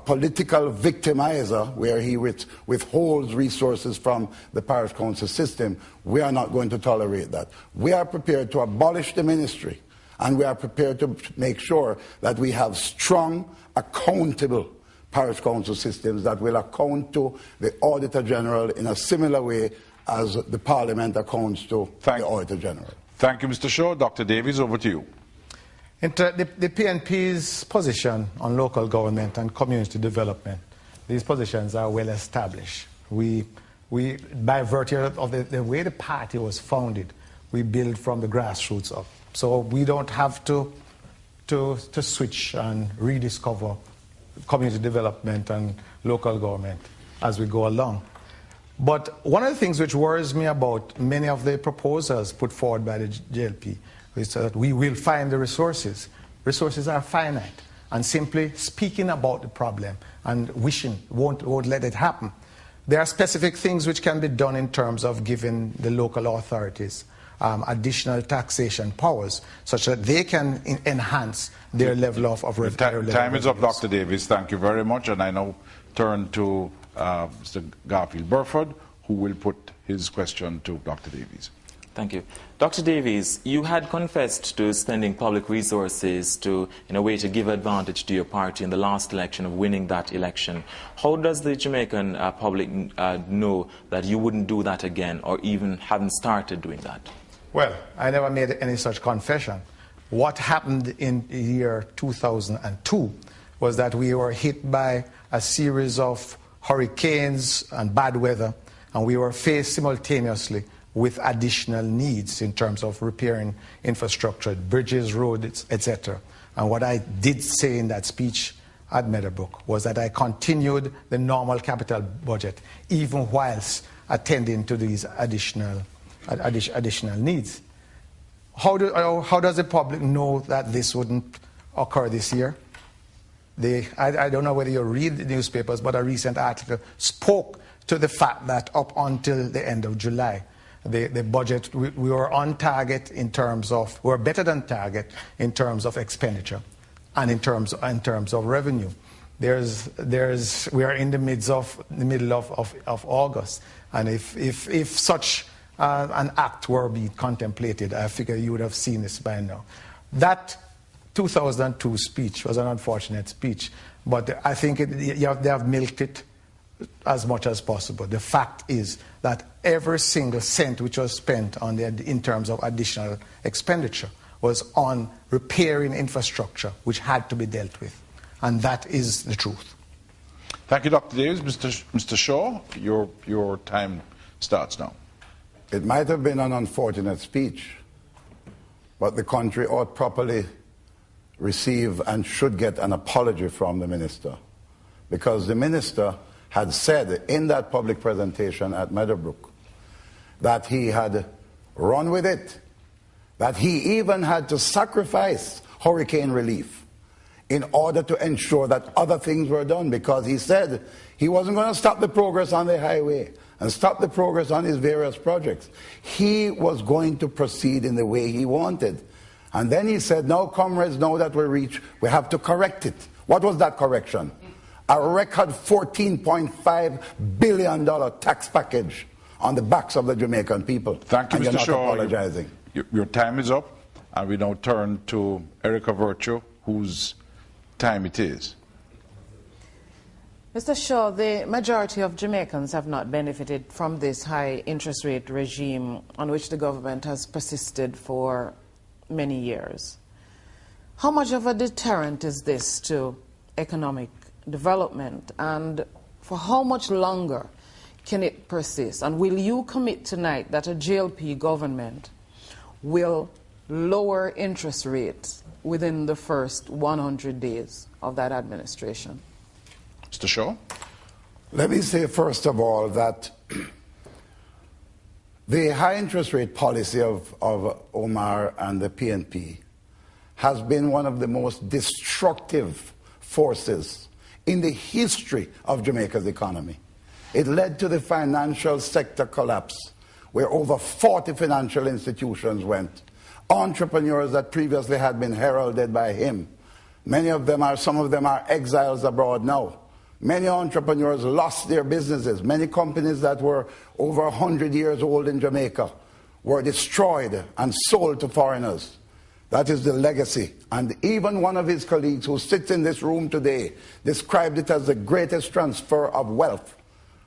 political victimizer where he withholds resources from the parish council system. We are not going to tolerate that. We are prepared to abolish the ministry, and we are prepared to make sure that we have strong, accountable parish council systems that will account to the Auditor General in a similar way as the Parliament accounts to the Auditor General. Thank you, Mr. Shaw. Dr. Davies, over to you. The PNP's position on local government and community development, these positions are well established. We by virtue of the way the party was founded, we build from the grassroots up. So we don't have to switch and rediscover community development and local government as we go along. But one of the things which worries me about many of the proposals put forward by the JLP is that we will find the resources. Resources are finite, and simply speaking about the problem and wishing won't let it happen. There are specific things which can be done in terms of giving the local authorities additional taxation powers such that they can enhance their level of revenue. Time is up, Dr. Davies. Thank you very much. And I now turn to Mr. Garfield Burford, who will put his question to Dr. Davies. Thank you. Dr. Davies, you had confessed to spending public resources in a way to give advantage to your party in the last election of winning that election. How does the Jamaican public know that you wouldn't do that again, or even haven't started doing that? Well, I never made any such confession. What happened in the year 2002 was that we were hit by a series of hurricanes and bad weather, and we were faced simultaneously with additional needs in terms of repairing infrastructure, bridges, roads, etc. And what I did say in that speech at Meadowbrook was that I continued the normal capital budget even whilst attending to these additional needs. How does the public know that this wouldn't occur this year? I don't know whether you read the newspapers, but a recent article spoke to the fact that up until the end of July, the budget, we were on target in terms of, we were better than target in terms of expenditure and in terms of revenue. We are in the middle of August, and if such an act were being contemplated, I figure you would have seen this by now. That 2002 speech was an unfortunate speech, but I think they have milked it as much as possible. The fact is that every single cent which was spent in terms of additional expenditure was on repairing infrastructure which had to be dealt with. And that is the truth. Thank you, Dr. Davies. Mr. Shaw, your time starts now. It might have been an unfortunate speech, but the country ought properly receive and should get an apology from the minister, because the minister had said in that public presentation at Meadowbrook that he had run with it, that he even had to sacrifice hurricane relief in order to ensure that other things were done, because he said he wasn't going to stop the progress on the highway and stop the progress on his various projects. He was going to proceed in the way he wanted. And then he said, now, comrades, now that we have to correct it. What was that correction? A record $14.5 billion tax package on the backs of the Jamaican people. Thank you, and Mr. Shaw. You're not apologizing. Your time is up, and we now turn to Erica Virtue, whose time it is. Mr. Shaw, the majority of Jamaicans have not benefited from this high interest rate regime on which the government has persisted for many years. How much of a deterrent is this to economic development, and for how much longer can it persist? And will you commit tonight that a JLP government will lower interest rates within the first 100 days of that administration? Mr. Shaw? Let me say first of all that the high interest rate policy of Omar and the PNP has been one of the most destructive forces in the history of Jamaica's economy. It led to the financial sector collapse, where over 40 financial institutions went. Entrepreneurs that previously had been heralded by him. Some of them are exiles abroad now. Many entrepreneurs lost their businesses. Many companies that were over 100 years old in Jamaica were destroyed and sold to foreigners. That is the legacy. And even one of his colleagues who sits in this room today described it as the greatest transfer of wealth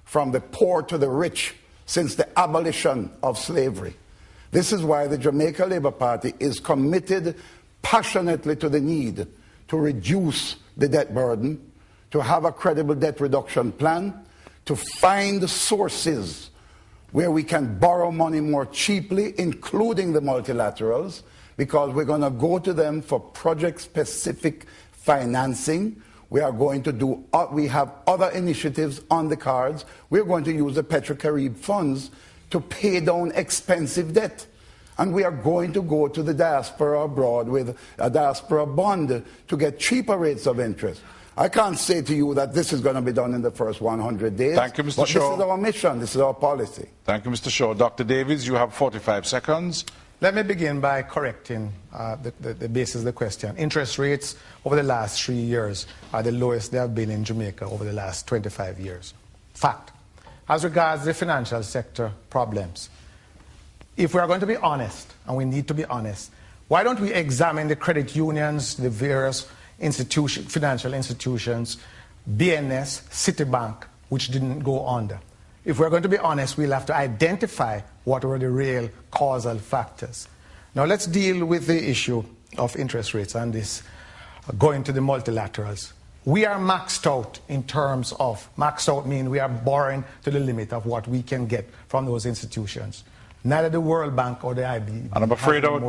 from the poor to the rich since the abolition of slavery. This is why the Jamaica Labour Party is committed passionately to the need to reduce the debt burden, to have a credible debt reduction plan, to find sources where we can borrow money more cheaply, including the multilaterals, because we're going to go to them for project-specific financing. We are going to do, we have other initiatives on the cards. We're going to use the Petrocarib funds to pay down expensive debt. And we are going to go to the diaspora abroad with a diaspora bond to get cheaper rates of interest. I can't say to you that this is going to be done in the first 100 days. Thank you, Mr. But Shaw. this is our mission. This is our policy. Thank you, Mr. Shaw. Dr. Davies, you have 45 seconds. Let me begin by correcting the basis of the question. Interest rates over the last 3 years are the lowest they have been in Jamaica over the last 25 years. Fact. As regards the financial sector problems, if we are going to be honest, and we need to be honest, why don't we examine the credit unions, the various financial institutions, BNS, Citibank, which didn't go under? If we're going to be honest, we'll have to identify what were the real causal factors. Now let's deal with the issue of interest rates and this going to the multilaterals. We are maxed out in terms of, maxed out means we are borrowing to the limit of what we can get from those institutions. Neither the World Bank or the IB. And I'm afraid our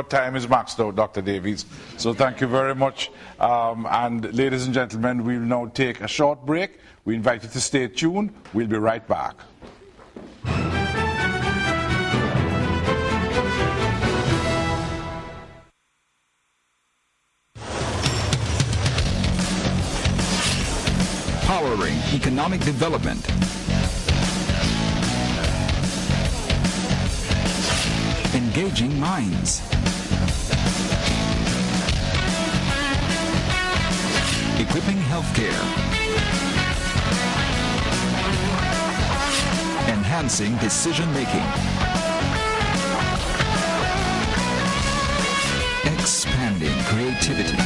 time is maxed out, Dr. Davies. So thank you very much. And ladies and gentlemen, we'll now take a short break. We invite you to stay tuned. We'll be right back. Powering economic development. Engaging minds. Equipping healthcare. Enhancing decision-making. Expanding creativity.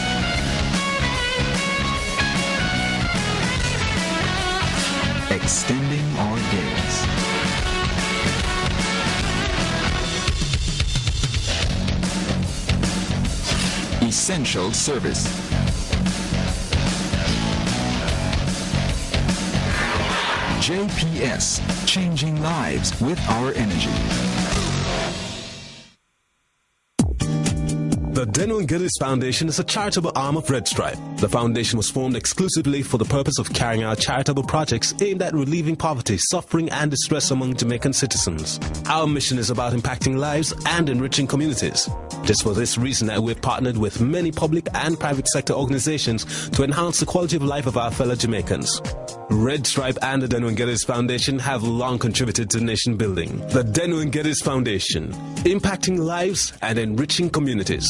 Extending our days. Essential service. JPS, changing lives with our energy. The Deno & Geddes Foundation is a charitable arm of Red Stripe. The foundation was formed exclusively for the purpose of carrying out charitable projects aimed at relieving poverty, suffering, and distress among Jamaican citizens. Our mission is about impacting lives and enriching communities. It is for this reason that we've partnered with many public and private sector organizations to enhance the quality of life of our fellow Jamaicans. Red Stripe and the Deno & Geddes Foundation have long contributed to nation building. The Deno & Geddes Foundation, impacting lives and enriching communities.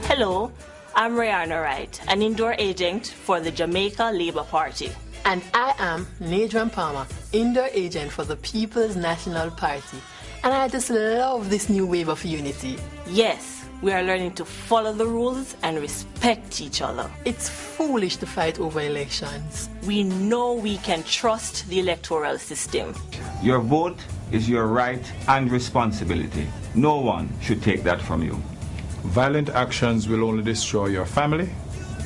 Hello, I'm Rihanna Wright, an indoor agent for the Jamaica Labour Party. And I am Nadran Palmer, indoor agent for the People's National Party. And I just love this new wave of unity. Yes, we are learning to follow the rules and respect each other. It's foolish to fight over elections. We know we can trust the electoral system. Your vote is your right and responsibility. No one should take that from you. Violent actions will only destroy your family,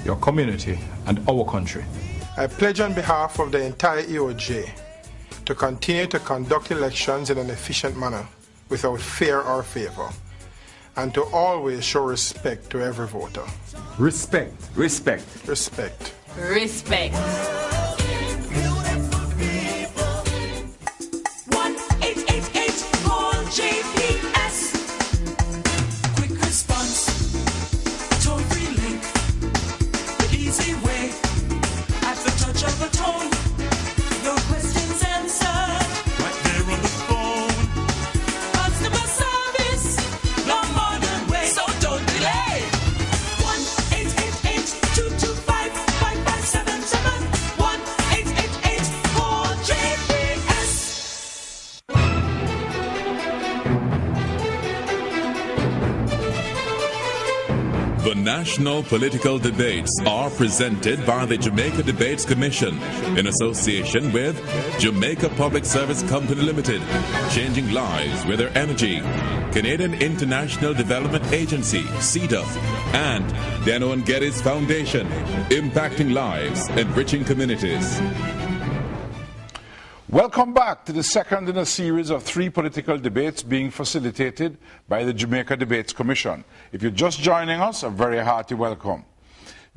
your community, and our country. I pledge on behalf of the entire EOJ to continue to conduct elections in an efficient manner without fear or favor, and to always show respect to every voter. Respect. Respect. Respect. Respect. 1-888 call JPS. Quick response, toll-free link, the easy way, at the touch of a tone. Your questions answered right there on the phone. Customer service, the modern way, so don't delay. 1-888-225-5577. 1-888 call JPS. The national political debates are presented by the Jamaica Debates Commission in association with Jamaica Public Service Company Limited, changing lives with their energy, Canadian International Development Agency, CEDA, and Dano and Geddes Foundation, impacting lives, enriching communities. Welcome back to the second in a series of 3 political debates being facilitated by the Jamaica Debates Commission. If you're just joining us, a very hearty welcome.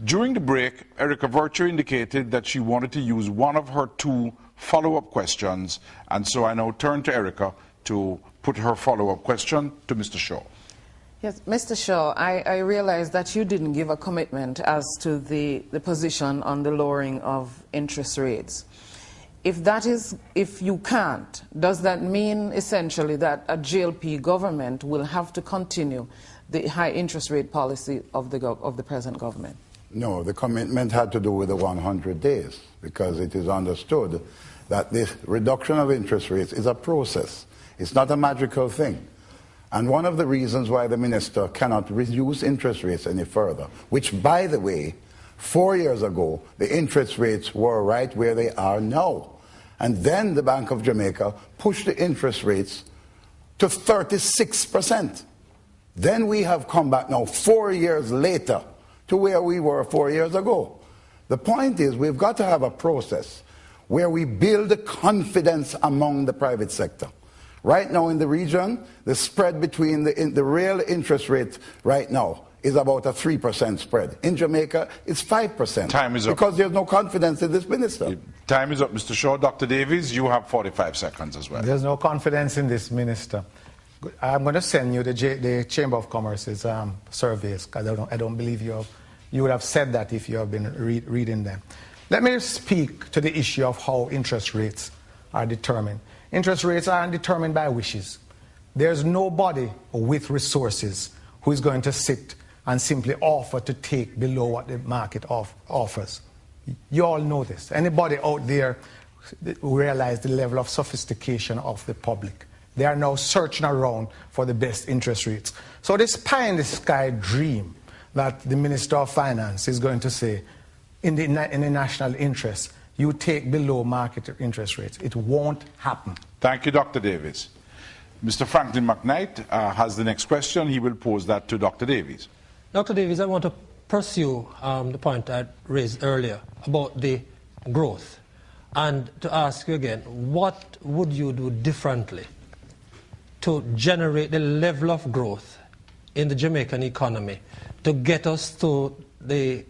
During the break, Erica Virtue indicated that she wanted to use one of her 2 follow-up questions, and so I now turn to Erica to put her follow-up question to Mr. Shaw. Yes, Mr. Shaw, I realize that you didn't give a commitment as to the position on the lowering of interest rates. If you can't, does that mean essentially that a JLP government will have to continue the high interest rate policy of the present government? No, the commitment had to do with the 100 days, because it is understood that this reduction of interest rates is a process. It's not a magical thing. And one of the reasons why the minister cannot reduce interest rates any further, which, by the way, 4 years ago, the interest rates were right where they are now. And then the Bank of Jamaica pushed the interest rates to 36%. Then we have come back now 4 years later to where we were 4 years ago. The point is, we've got to have a process where we build confidence among the private sector. Right now in the region, the spread between the real interest rate right now is about a 3% spread. In Jamaica, it's 5%. Time is up. Because there's no confidence in this minister. Time is up, Mr. Shaw. Dr. Davies, you have 45 seconds as well. There's no confidence in this minister. I'm going to send you the Chamber of Commerce's surveys, because I don't believe you would have said that if you have been reading them. Let me speak to the issue of how interest rates are determined. Interest rates aren't determined by wishes. There's nobody with resources who is going to sit and simply offer to take below what the market offers. You all know this. Anybody out there realize the level of sophistication of the public? They are now searching around for the best interest rates. So this pie-in-the-sky dream that the Minister of Finance is going to say, in the national interest, you take below market interest rates. It won't happen. Thank you, Dr. Davies. Mr. Franklin McKnight has the next question. He will pose that to Dr. Davies. Dr. Davies, I want to pursue the point I raised earlier about the growth, and to ask you again, what would you do differently to generate the level of growth in the Jamaican economy to get us to the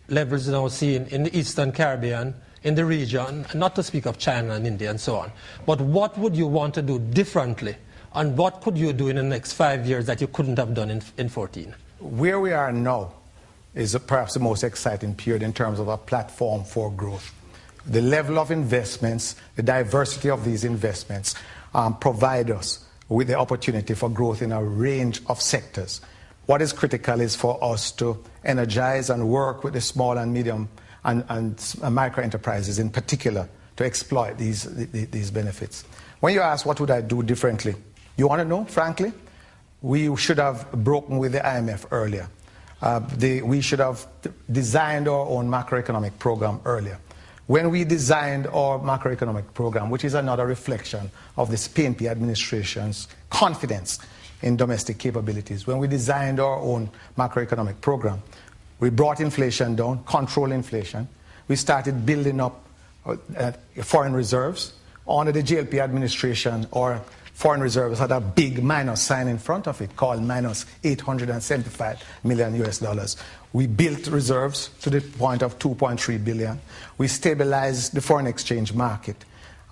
levels now seen in the Eastern Caribbean, in the region, not to speak of China and India and so on. But what would you want to do differently, and what could you do in the next 5 years that you couldn't have done in 14? Where we are now is perhaps the most exciting period in terms of a platform for growth. The level of investments, the diversity of these investments provide us with the opportunity for growth in a range of sectors. What is critical is for us to energize and work with the small and medium and micro enterprises in particular to exploit these benefits. When you ask what would I do differently, you want to know, frankly? We should have broken with the IMF earlier. We should have designed our own macroeconomic program earlier. When we designed our macroeconomic program, which is another reflection of this PNP administration's confidence in domestic capabilities, when we designed our own macroeconomic program, We brought inflation down, controlled inflation. We started building up foreign reserves. Under the JLP administration, our foreign reserves had a big minus sign in front of it called minus $875 million US. We built reserves to the point of 2.3 billion. We stabilized the foreign exchange market.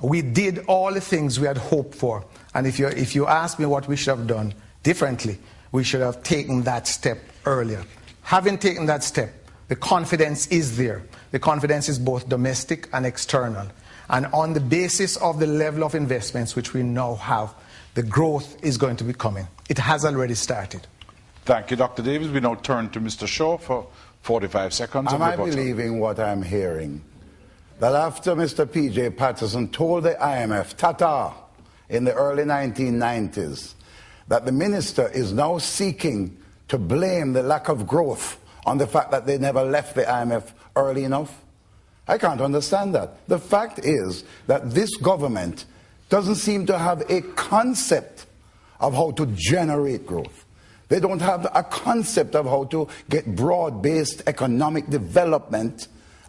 We did all the things we had hoped for. And if you ask me what we should have done differently, we should have taken that step earlier. Having taken that step, the confidence is there. The confidence is both domestic and external. And on the basis of the level of investments which we now have, the growth is going to be coming. It has already started. Thank you, Dr. Davies. We now turn to Mr. Shaw for 45 seconds. Am I believing what I'm hearing? That after Mr. P.J. Patterson told the IMF, ta-ta, in the early 1990s, that the minister is now seeking to blame the lack of growth on the fact that they never left the IMF early enough? I can't understand that. The fact is that this government doesn't seem to have a concept of how to generate growth. They don't have a concept of how to get broad-based economic development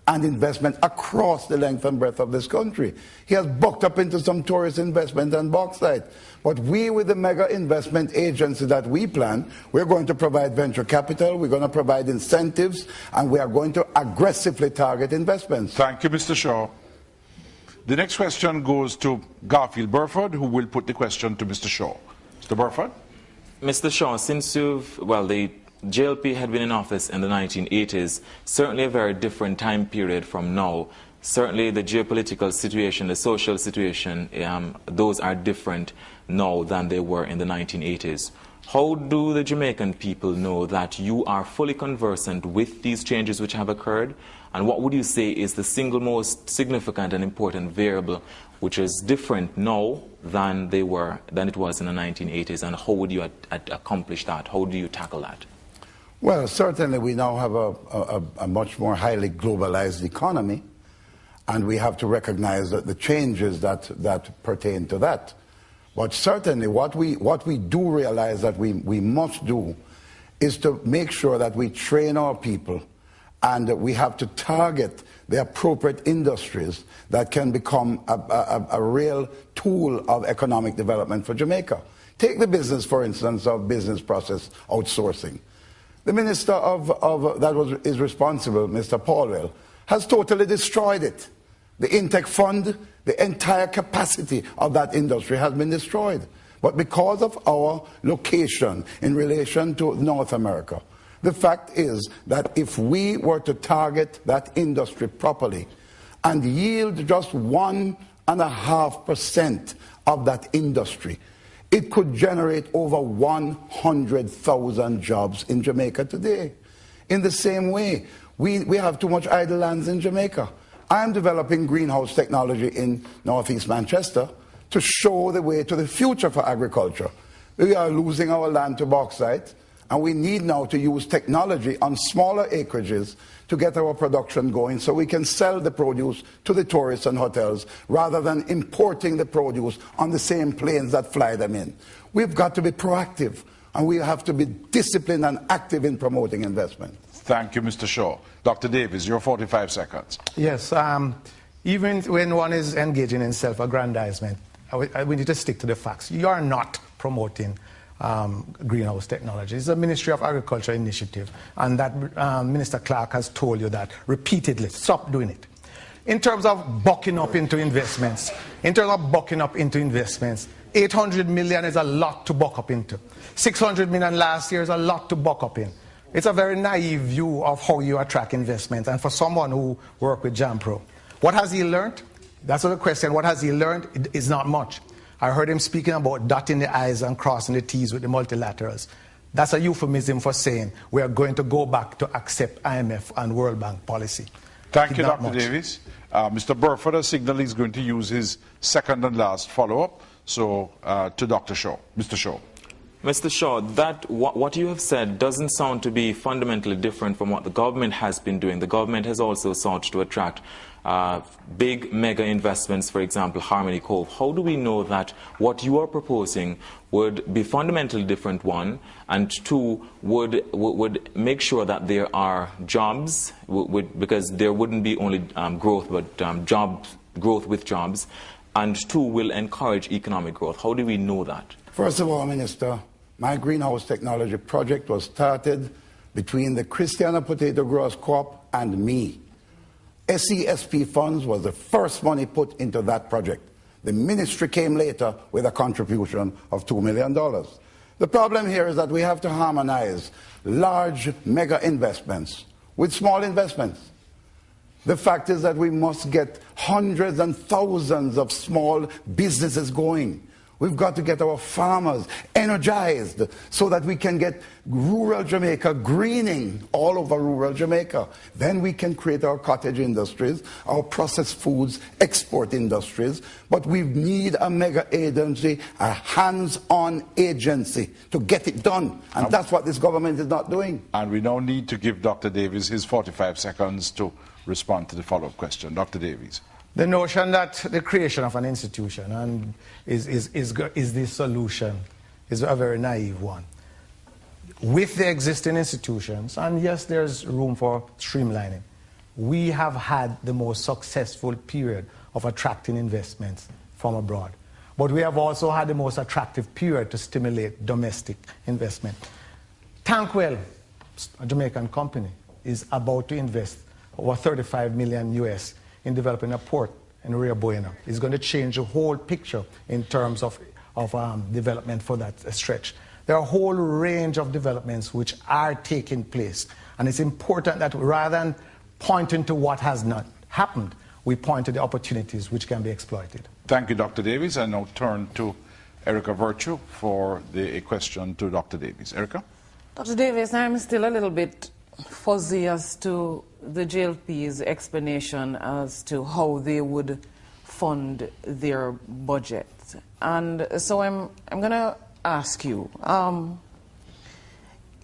and investment across the length and breadth of this country. He has bucked up into some tourist investment and bauxite. But we, with the mega investment agency that we plan, we're going to provide venture capital, we're going to provide incentives, and we are going to aggressively target investments. Thank you, Mr. Shaw. The next question goes to Garfield Burford, who will put the question to Mr. Shaw. Mr. Burford? Mr. Shaw, since the JLP had been in office in the 1980s, certainly a very different time period from now. Certainly the geopolitical situation, the social situation, those are different now than they were in the 1980s. How do the Jamaican people know that you are fully conversant with these changes which have occurred? And what would you say is the single most significant and important variable which is different now than it was in the 1980s? And how would you accomplish that? How do you tackle that? Well, certainly we now have a much more highly globalized economy, and we have to recognize that the changes that pertain to that. But certainly what we do realize that we must do is to make sure that we train our people, and we have to target the appropriate industries that can become a real tool of economic development for Jamaica. Take the business, for instance, of business process outsourcing. The minister is responsible, Mr. Paulwell, has totally destroyed it. The Intech Fund, the entire capacity of that industry has been destroyed. But because of our location in relation to North America, the fact is that if we were to target that industry properly and yield just 1.5% of that industry, it could generate over 100,000 jobs in Jamaica today. In the same way, we have too much idle lands in Jamaica. I'm developing greenhouse technology in northeast Manchester to show the way to the future for agriculture. We are losing our land to bauxite, and we need now to use technology on smaller acreages to get our production going so we can sell the produce to the tourists and hotels rather than importing the produce on the same planes that fly them in. We've got to be proactive, and we have to be disciplined and active in promoting investment. Thank you, Mr. Shaw. Dr. Davies, your 45 seconds. Yes, even when one is engaging in self-aggrandizement, we need to stick to the facts. You are not promoting greenhouse technology. It's a Ministry of Agriculture initiative, and that Minister Clark has told you that repeatedly. Stop doing it. In terms of bucking up into investments, 800 million is a lot to buck up into. 600 million last year is a lot to buck up in. It's a very naive view of how you attract investment, and for someone who worked with JAMPRO. What has he learned? That's the question. What has he learned? It is not much. I heard him speaking about dotting the I's and crossing the T's with the multilaterals. That's a euphemism for saying we are going to go back to accept IMF and World Bank policy. Thank you, Dr. Davies. Mr. Burford has signaled he's going to use his second and last follow-up. So to Dr. Shaw. Mr. Shaw. Mr. Shaw, what you have said doesn't sound to be fundamentally different from what the government has been doing. The government has also sought to attract big mega investments, for example, Harmony Cove. How do we know that what you are proposing would be fundamentally different, one, and two, would make sure that there are jobs, because there wouldn't be only growth, but growth with jobs, and two, will encourage economic growth? How do we know that? First of all, Minister, my greenhouse technology project was started between the Christiana Potato Growers Co-op and me. SESP funds was the first money put into that project. The ministry came later with a contribution of $2 million. The problem here is that we have to harmonize large mega investments with small investments. The fact is that we must get hundreds and thousands of small businesses going. We've got to get our farmers energized so that we can get rural Jamaica greening all over rural Jamaica. Then we can create our cottage industries, our processed foods export industries. But we need a mega agency, a hands-on agency to get it done. And that's what this government is not doing. And we now need to give Dr. Davies his 45 seconds to respond to the follow-up question. Dr. Davies. The notion that the creation of an institution is the solution is a very naive one. With the existing institutions, and yes, there's room for streamlining, we have had the most successful period of attracting investments from abroad. But we have also had the most attractive period to stimulate domestic investment. Tankwell, a Jamaican company, is about to invest over $35 million US in developing a port in Rio Bueno. It's going to change the whole picture in terms of development for that stretch. There are a whole range of developments which are taking place. And it's important that rather than pointing to what has not happened, we point to the opportunities which can be exploited. Thank you, Dr. Davies. I now turn to Erica Virtue for a question to Dr. Davies. Erica? Dr. Davies, I'm still a little bit fuzzy as to the JLP's explanation as to how they would fund their budget. And so I'm going to ask you,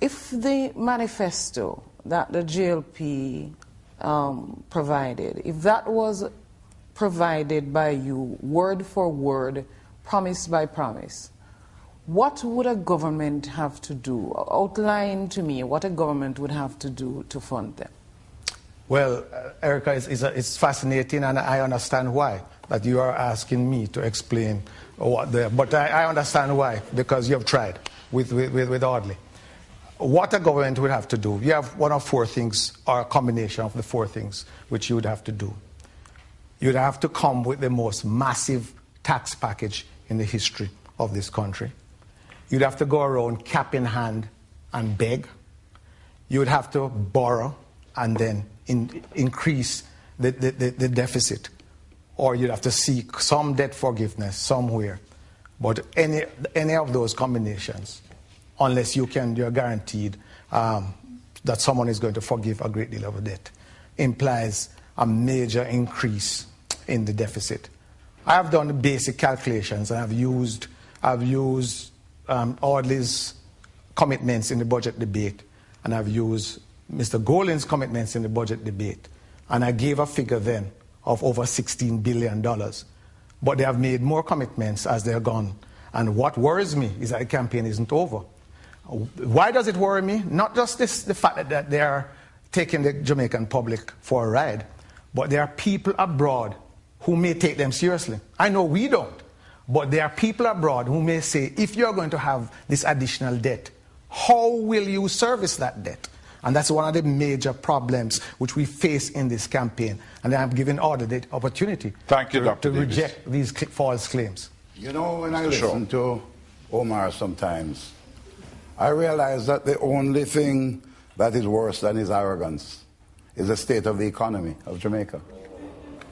if the manifesto that the JLP provided, if that was provided by you word for word, promise by promise, what would a government have to do? Outline to me what a government would have to do to fund them. Well, Erica, it's fascinating, and I understand why that you are asking me to explain but I understand why, because you have tried with Audley. What a government would have to do, you have one of four things, or a combination of the four things, which you would have to do. You'd have to come with the most massive tax package in the history of this country. You'd have to go around cap in hand and beg. You'd have to borrow and then increase the deficit. Or you'd have to seek some debt forgiveness somewhere. But any of those combinations, unless you're guaranteed that someone is going to forgive a great deal of debt, implies a major increase in the deficit. I have done the basic calculations, and I've used Audley's commitments in the budget debate, and I've used Mr. Golin's commitments in the budget debate, and I gave a figure then of over $16 billion. But they have made more commitments as they're gone. And what worries me is that the campaign isn't over. Why does it worry me? Not just the fact that they are taking the Jamaican public for a ride, but there are people abroad who may take them seriously. I know we don't. But there are people abroad who may say, if you're going to have this additional debt, how will you service that debt? And that's one of the major problems which we face in this campaign. And I'm giving Audley the opportunity to reject these false claims. You know, when I listen to Omar sometimes, I realize that the only thing that is worse than his arrogance is the state of the economy of Jamaica.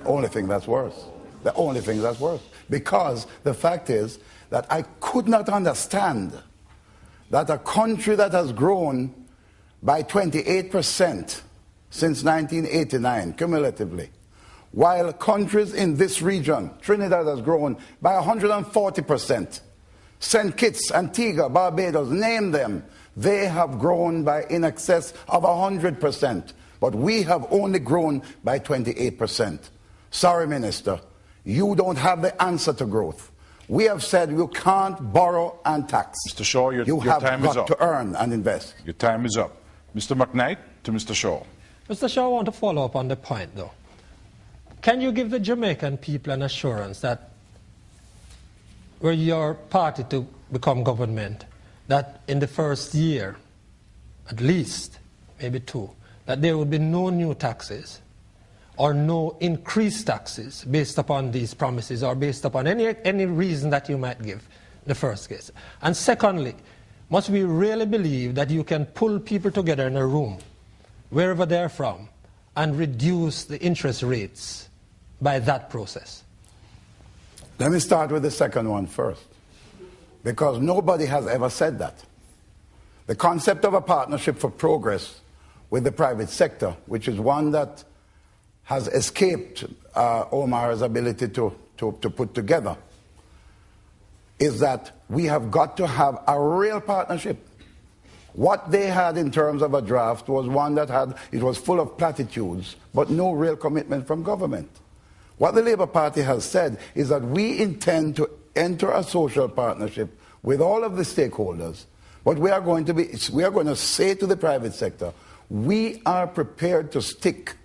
Only thing that's worse. The only thing that's worse. Because the fact is that I could not understand that a country that has grown by 28% since 1989, cumulatively, while countries in this region, Trinidad has grown by 140% St. Kitts, Antigua, Barbados, name them. They have grown by in excess of 100%, but we have only grown by 28%. Sorry, Minister, you don't have the answer to growth. We have said you can't borrow and tax. Mr. Shaw, your time is up. You have got to earn and invest. Your time is up. Mr. McKnight to Mr. Shaw. Mr. Shaw, I want to follow up on the point, though. Can you give the Jamaican people an assurance that were your party to become government, that in the first year, at least, maybe 2, that there would be no new taxes or no increased taxes based upon these promises or based upon any reason that you might give, the first case? And secondly, must we really believe that you can pull people together in a room, wherever they're from, and reduce the interest rates by that process? Let me start with the second one first, because nobody has ever said that. The concept of a partnership for progress with the private sector, which is one that has escaped Omar's ability to put together, is that we have got to have a real partnership. What they had in terms of a draft was one that it was full of platitudes, but no real commitment from government. What the Labour Party has said is that we intend to enter a social partnership with all of the stakeholders, but we are going to say to the private sector, we are prepared to stick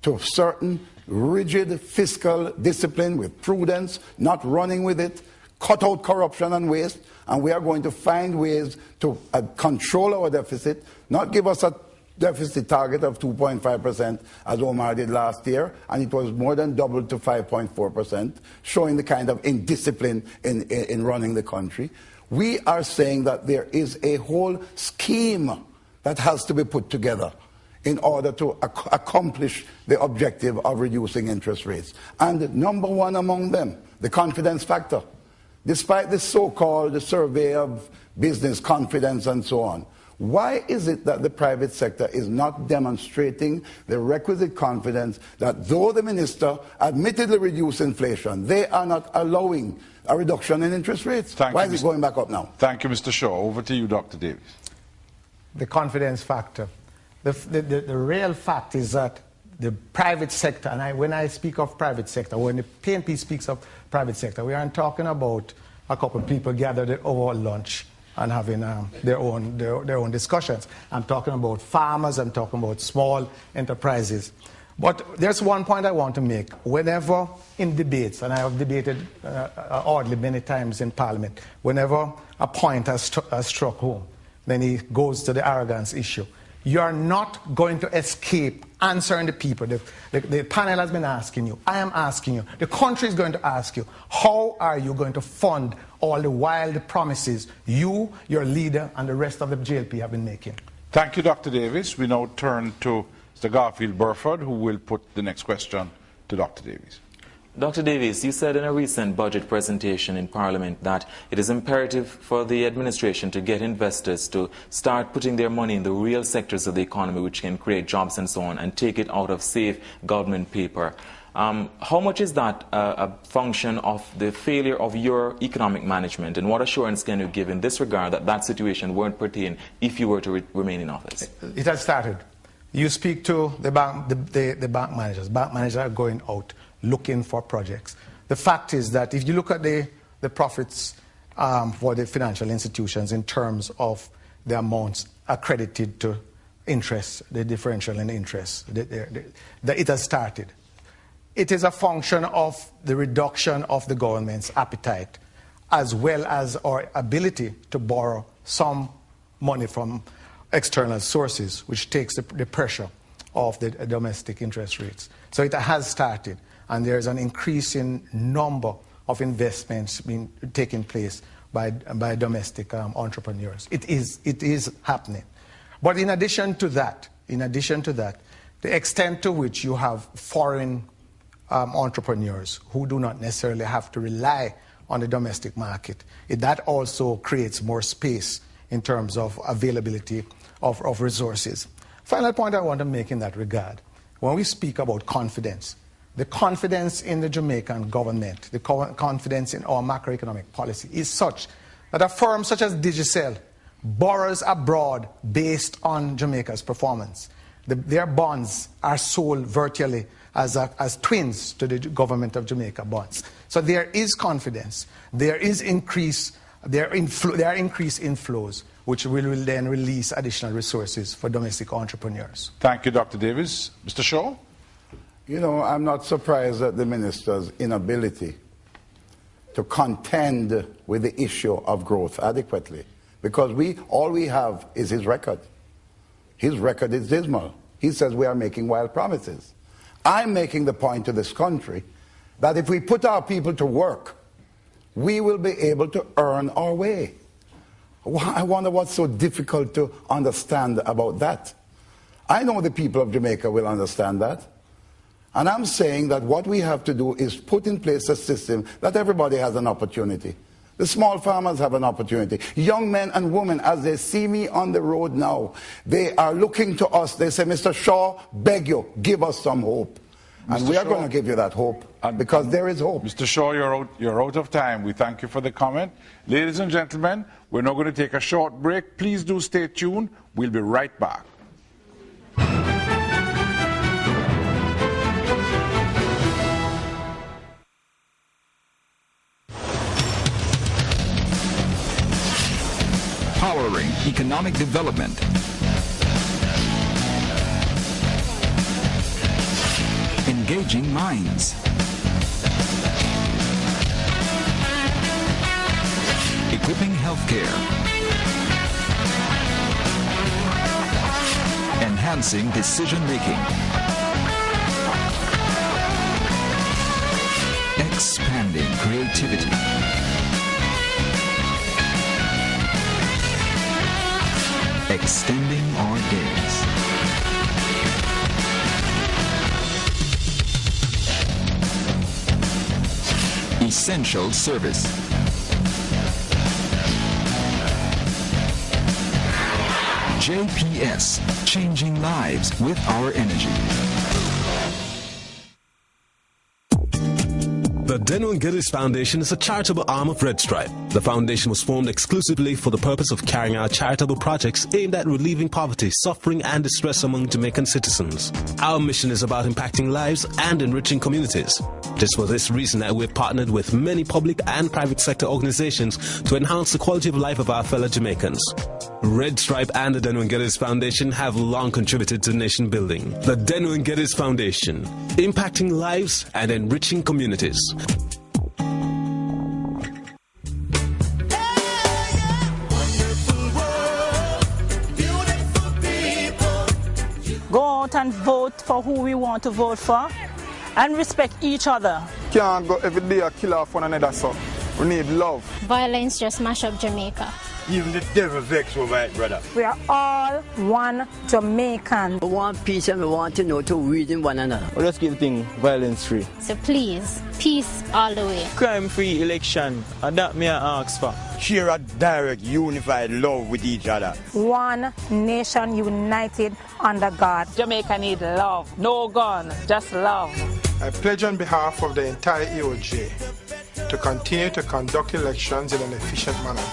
to certain rigid fiscal discipline with prudence, not running with it, cut out corruption and waste, and we are going to find ways to control our deficit, not give us a deficit target of 2.5% as Omar did last year, and it was more than doubled to 5.4%, showing the kind of indiscipline in running the country. We are saying that there is a whole scheme that has to be put together in order to accomplish the objective of reducing interest rates. And number one among them, the confidence factor. Despite the so-called survey of business confidence and so on, why is it that the private sector is not demonstrating the requisite confidence that though the minister admittedly reduced inflation, they are not allowing a reduction in interest rates? Why is it going back up now? Thank you, Mr. Shaw. Over to you, Dr. Davies. The confidence factor. The real fact is that the private sector, and when I speak of private sector, when the PNP speaks of private sector, we aren't talking about a couple of people gathered over lunch and having their own discussions. I'm talking about farmers, I'm talking about small enterprises. But there's one point I want to make. Whenever in debates, and I have debated Audley many times in Parliament, whenever a point has struck home, then he goes to the arrogance issue. You are not going to escape answering the people. The panel has been asking you. I am asking you. The country is going to ask you. How are you going to fund all the wild promises you, your leader, and the rest of the JLP have been making? Thank you, Dr. Davies. We now turn to Mr. Garfield Burford, who will put the next question to Dr. Davies. Dr. Davies, you said in a recent budget presentation in Parliament that it is imperative for the administration to get investors to start putting their money in the real sectors of the economy which can create jobs and so on, and take it out of safe government paper. How much is that a function of the failure of your economic management, and what assurance can you give in this regard that that situation won't pertain if you were to remain in office? It has started. You speak to the bank managers. Bank managers are going out looking for projects. The fact is that if you look at the profits for the financial institutions in terms of the amounts accredited to interest, the differential in interest, it has started. It is a function of the reduction of the government's appetite, as well as our ability to borrow some money from external sources, which takes the pressure off the domestic interest rates. So it has started, and there's an increasing number of investments taking place by domestic entrepreneurs. It is happening. But in addition to that, the extent to which you have foreign entrepreneurs who do not necessarily have to rely on the domestic market, that also creates more space in terms of availability of resources. Final point I want to make in that regard, when we speak about confidence, the confidence in the Jamaican government, the confidence in our macroeconomic policy is such that a firm such as Digicel borrows abroad based on Jamaica's performance. Their bonds are sold virtually as twins to the government of Jamaica bonds. So there is confidence. There are increased inflows, which will then release additional resources for domestic entrepreneurs. Thank you, Dr. Davies. Mr. Shaw? You know, I'm not surprised at the minister's inability to contend with the issue of growth adequately, because all we have is his record. His record is dismal. He says we are making wild promises. I'm making the point to this country that if we put our people to work, we will be able to earn our way. I wonder what's so difficult to understand about that. I know the people of Jamaica will understand that. And I'm saying that what we have to do is put in place a system that everybody has an opportunity. The small farmers have an opportunity. Young men and women, as they see me on the road now, they are looking to us. They say, Mr. Shaw, beg you, give us some hope. And we are going to give you that hope, because there is hope. Mr. Shaw, you're out of time. We thank you for the comment. Ladies and gentlemen, we're now going to take a short break. Please do stay tuned. We'll be right back. Powering economic development. Engaging minds. Equipping healthcare. Enhancing decision making. Expanding creativity. Extending our days. Essential service. JPS, changing lives with our energy. The Deno and Geddes Foundation is a charitable arm of Red Stripe. The foundation was formed exclusively for the purpose of carrying out charitable projects aimed at relieving poverty, suffering, and distress among Jamaican citizens. Our mission is about impacting lives and enriching communities. It is for this reason that we've partnered with many public and private sector organizations to enhance the quality of life of our fellow Jamaicans. Red Stripe and the Deno and Geddes Foundation have long contributed to nation building. The Deno and Geddes Foundation, impacting lives and enriching communities. Go out and vote for who we want to vote for and respect each other. Can't go every day and kill off one another, so we need love. Violence just mash up Jamaica. Even the devil vex over it, brother. We are all one Jamaican. We want peace and we want to know to reason one another. Well, let's keep things violence free. So please, peace all the way. Crime free election, and that me I ask for. Share a direct, unified love with each other. One nation united under God. Jamaica need love. No gun, just love. I pledge on behalf of the entire EOJ to continue to conduct elections in an efficient manner,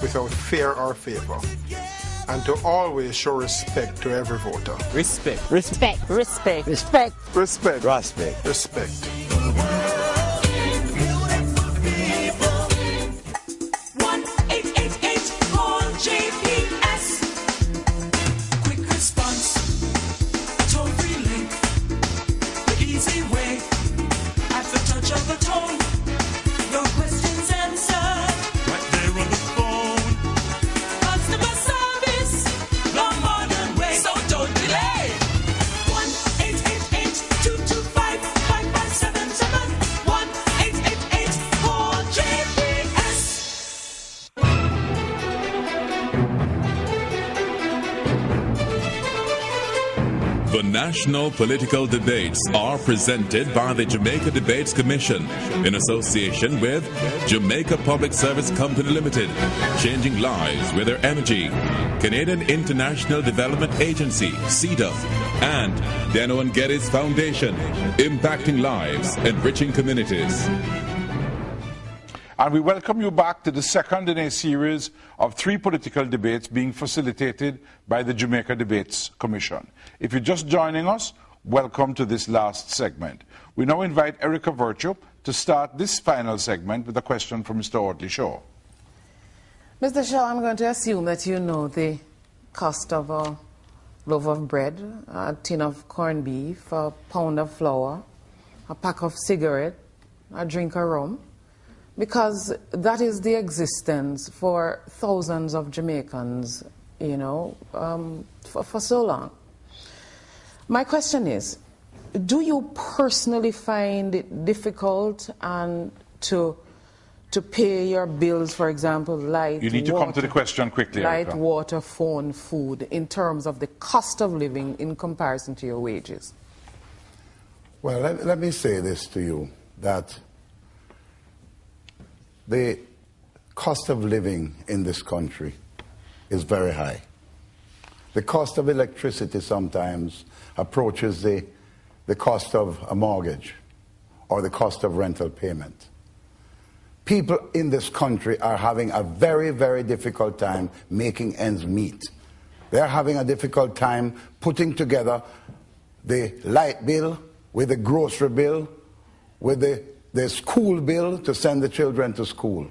without fear or favor, and to always show respect to every voter. Respect. Respect. Respect. Respect. Respect. Respect. Respect. 1-888 call JPS. Quick response, a toll-free link, the easy way, at the touch of a tone. Your questions answered right there on the phone. Customer service, the modern way, so don't delay. 1-888-225-5577. 1-888 call JPS. The national political debates are presented by the Jamaica Debates Commission in association with Jamaica Public Service Company Limited, changing lives with their energy, Canadian International Development Agency, CEDA, and Deno and Geddes Foundation, impacting lives, enriching communities. And we welcome you back to the second in a series of 3 political debates being facilitated by the Jamaica Debates Commission. If you're just joining us, welcome to this last segment. We now invite Erica Virtue to start this final segment with a question from Mr. Audley Shaw. Mr. Shaw, I'm going to assume that you know the cost of a loaf of bread, a tin of corned beef, a pound of flour, a pack of cigarettes, a drink of rum, because that is the existence for thousands of Jamaicans, you know, for so long. My question is, do you personally find it difficult and to pay your bills, for example, light, You need to come to the question quickly, light, Erica. water, phone, food, in terms of the cost of living in comparison to your wages? Well, let me say this to you, that the cost of living in this country is very high. The cost of electricity sometimes approaches the cost of a mortgage or the cost of rental payment. People in this country are having a very, very difficult time making ends meet. They're having a difficult time putting together the light bill with the grocery bill, with the school bill to send the children to school.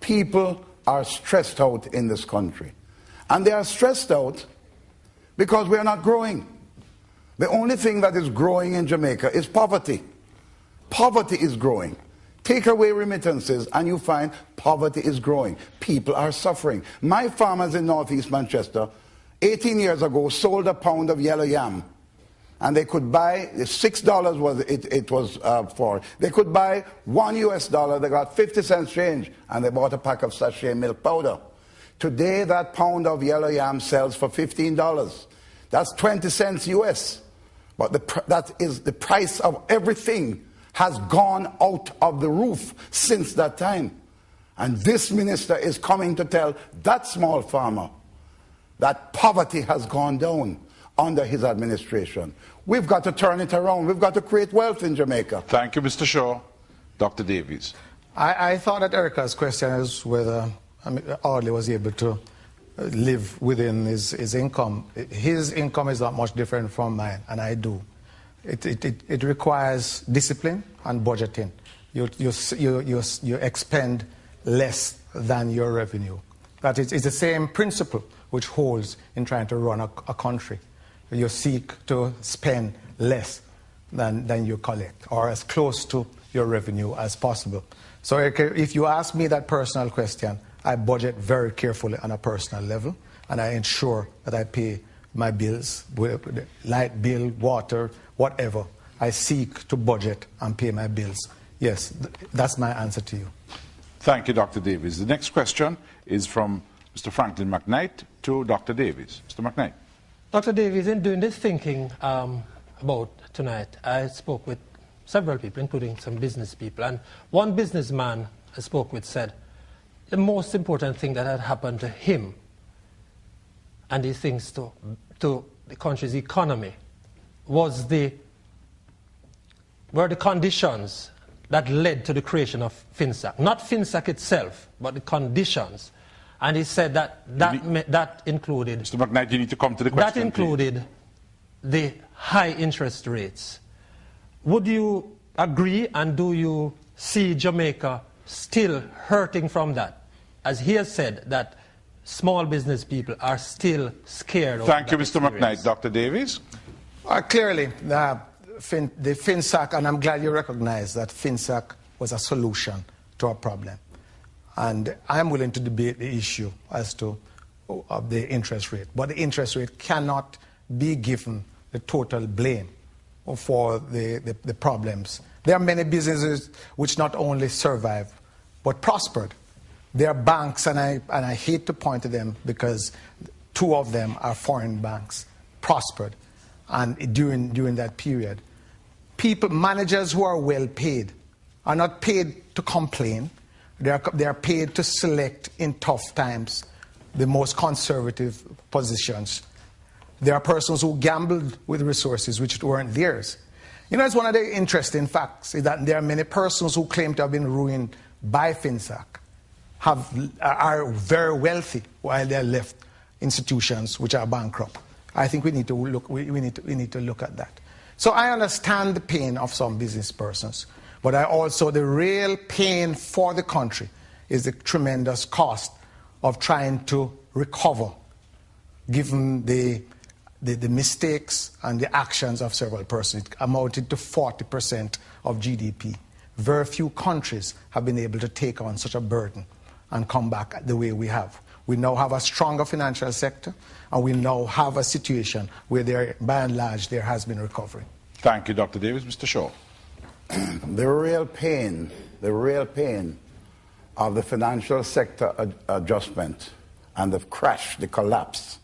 People are stressed out in this country. And they are stressed out because we are not growing. The only thing that is growing in Jamaica is poverty. Poverty is growing. Take away remittances and you find poverty is growing. People are suffering. My farmers in northeast Manchester, 18 years ago, sold a pound of yellow yam. And they could buy, $6 was it was for. They could buy $1 US, they got 50 cents change, and they bought a pack of sachet milk powder. Today, that pound of yellow yam sells for $15. That's 20 cents US. But that is the price of everything has gone out of the roof since that time. And this minister is coming to tell that small farmer that poverty has gone down under his administration. We've got to turn it around. We've got to create wealth in Jamaica. Thank you, Mr. Shaw. Dr. Davies. I thought that Erica's question is whether Audley was able to live within his income. His income is not much different from mine, and I do. It requires discipline and budgeting. You expend less than your revenue. That is the same principle which holds in trying to run a country. You seek to spend less than you collect, or as close to your revenue as possible. So if you ask me that personal question, I budget very carefully on a personal level, and I ensure that I pay my bills, light bill, water, whatever. I seek to budget and pay my bills. Yes, that's my answer to you. Thank you, Dr. Davies. The next question is from Mr. Franklin McKnight to Dr. Davies. Mr. McKnight. Dr. Davies, in doing this thinking about tonight, I spoke with several people, including some business people. And one businessman I spoke with said the most important thing that had happened to him and he thinks to the country's economy were the conditions that led to the creation of FinSAC. Not FinSAC itself, but the conditions. And he said that included... Mr. McKnight, you need to come to the question, that included please. The high interest rates. Would you agree, and do you see Jamaica still hurting from that? As he has said, that small business people are still scared of that. Thank you, Mr. McKnight. Dr. Davies? Clearly, the FinSAC, and I'm glad you recognize that FinSAC was a solution to our problem. And I'm willing to debate the issue as to the interest rate. But the interest rate cannot be given the total blame for the problems. There are many businesses which not only survived, but prospered. There are banks, and I hate to point to them because 2 of them are foreign banks, prospered, and during that period. Managers who are well paid are not paid to complain. They are paid to select in tough times the most conservative positions. There are persons who gambled with resources which weren't theirs. You know, it's one of the interesting facts is that there are many persons who claim to have been ruined by FinSAC are very wealthy while they're left institutions which are bankrupt. I think we need to look at that. So I understand the pain of some business persons, but the real pain for the country is the tremendous cost of trying to recover, given the mistakes and the actions of several persons. It amounted to 40% of GDP. Very few countries have been able to take on such a burden and come back the way we have. We now have a stronger financial sector, and we now have a situation where by and large there has been recovery. Thank you, Dr. Davies. Mr. Shaw. The real pain of the financial sector adjustment and the crash, the collapse,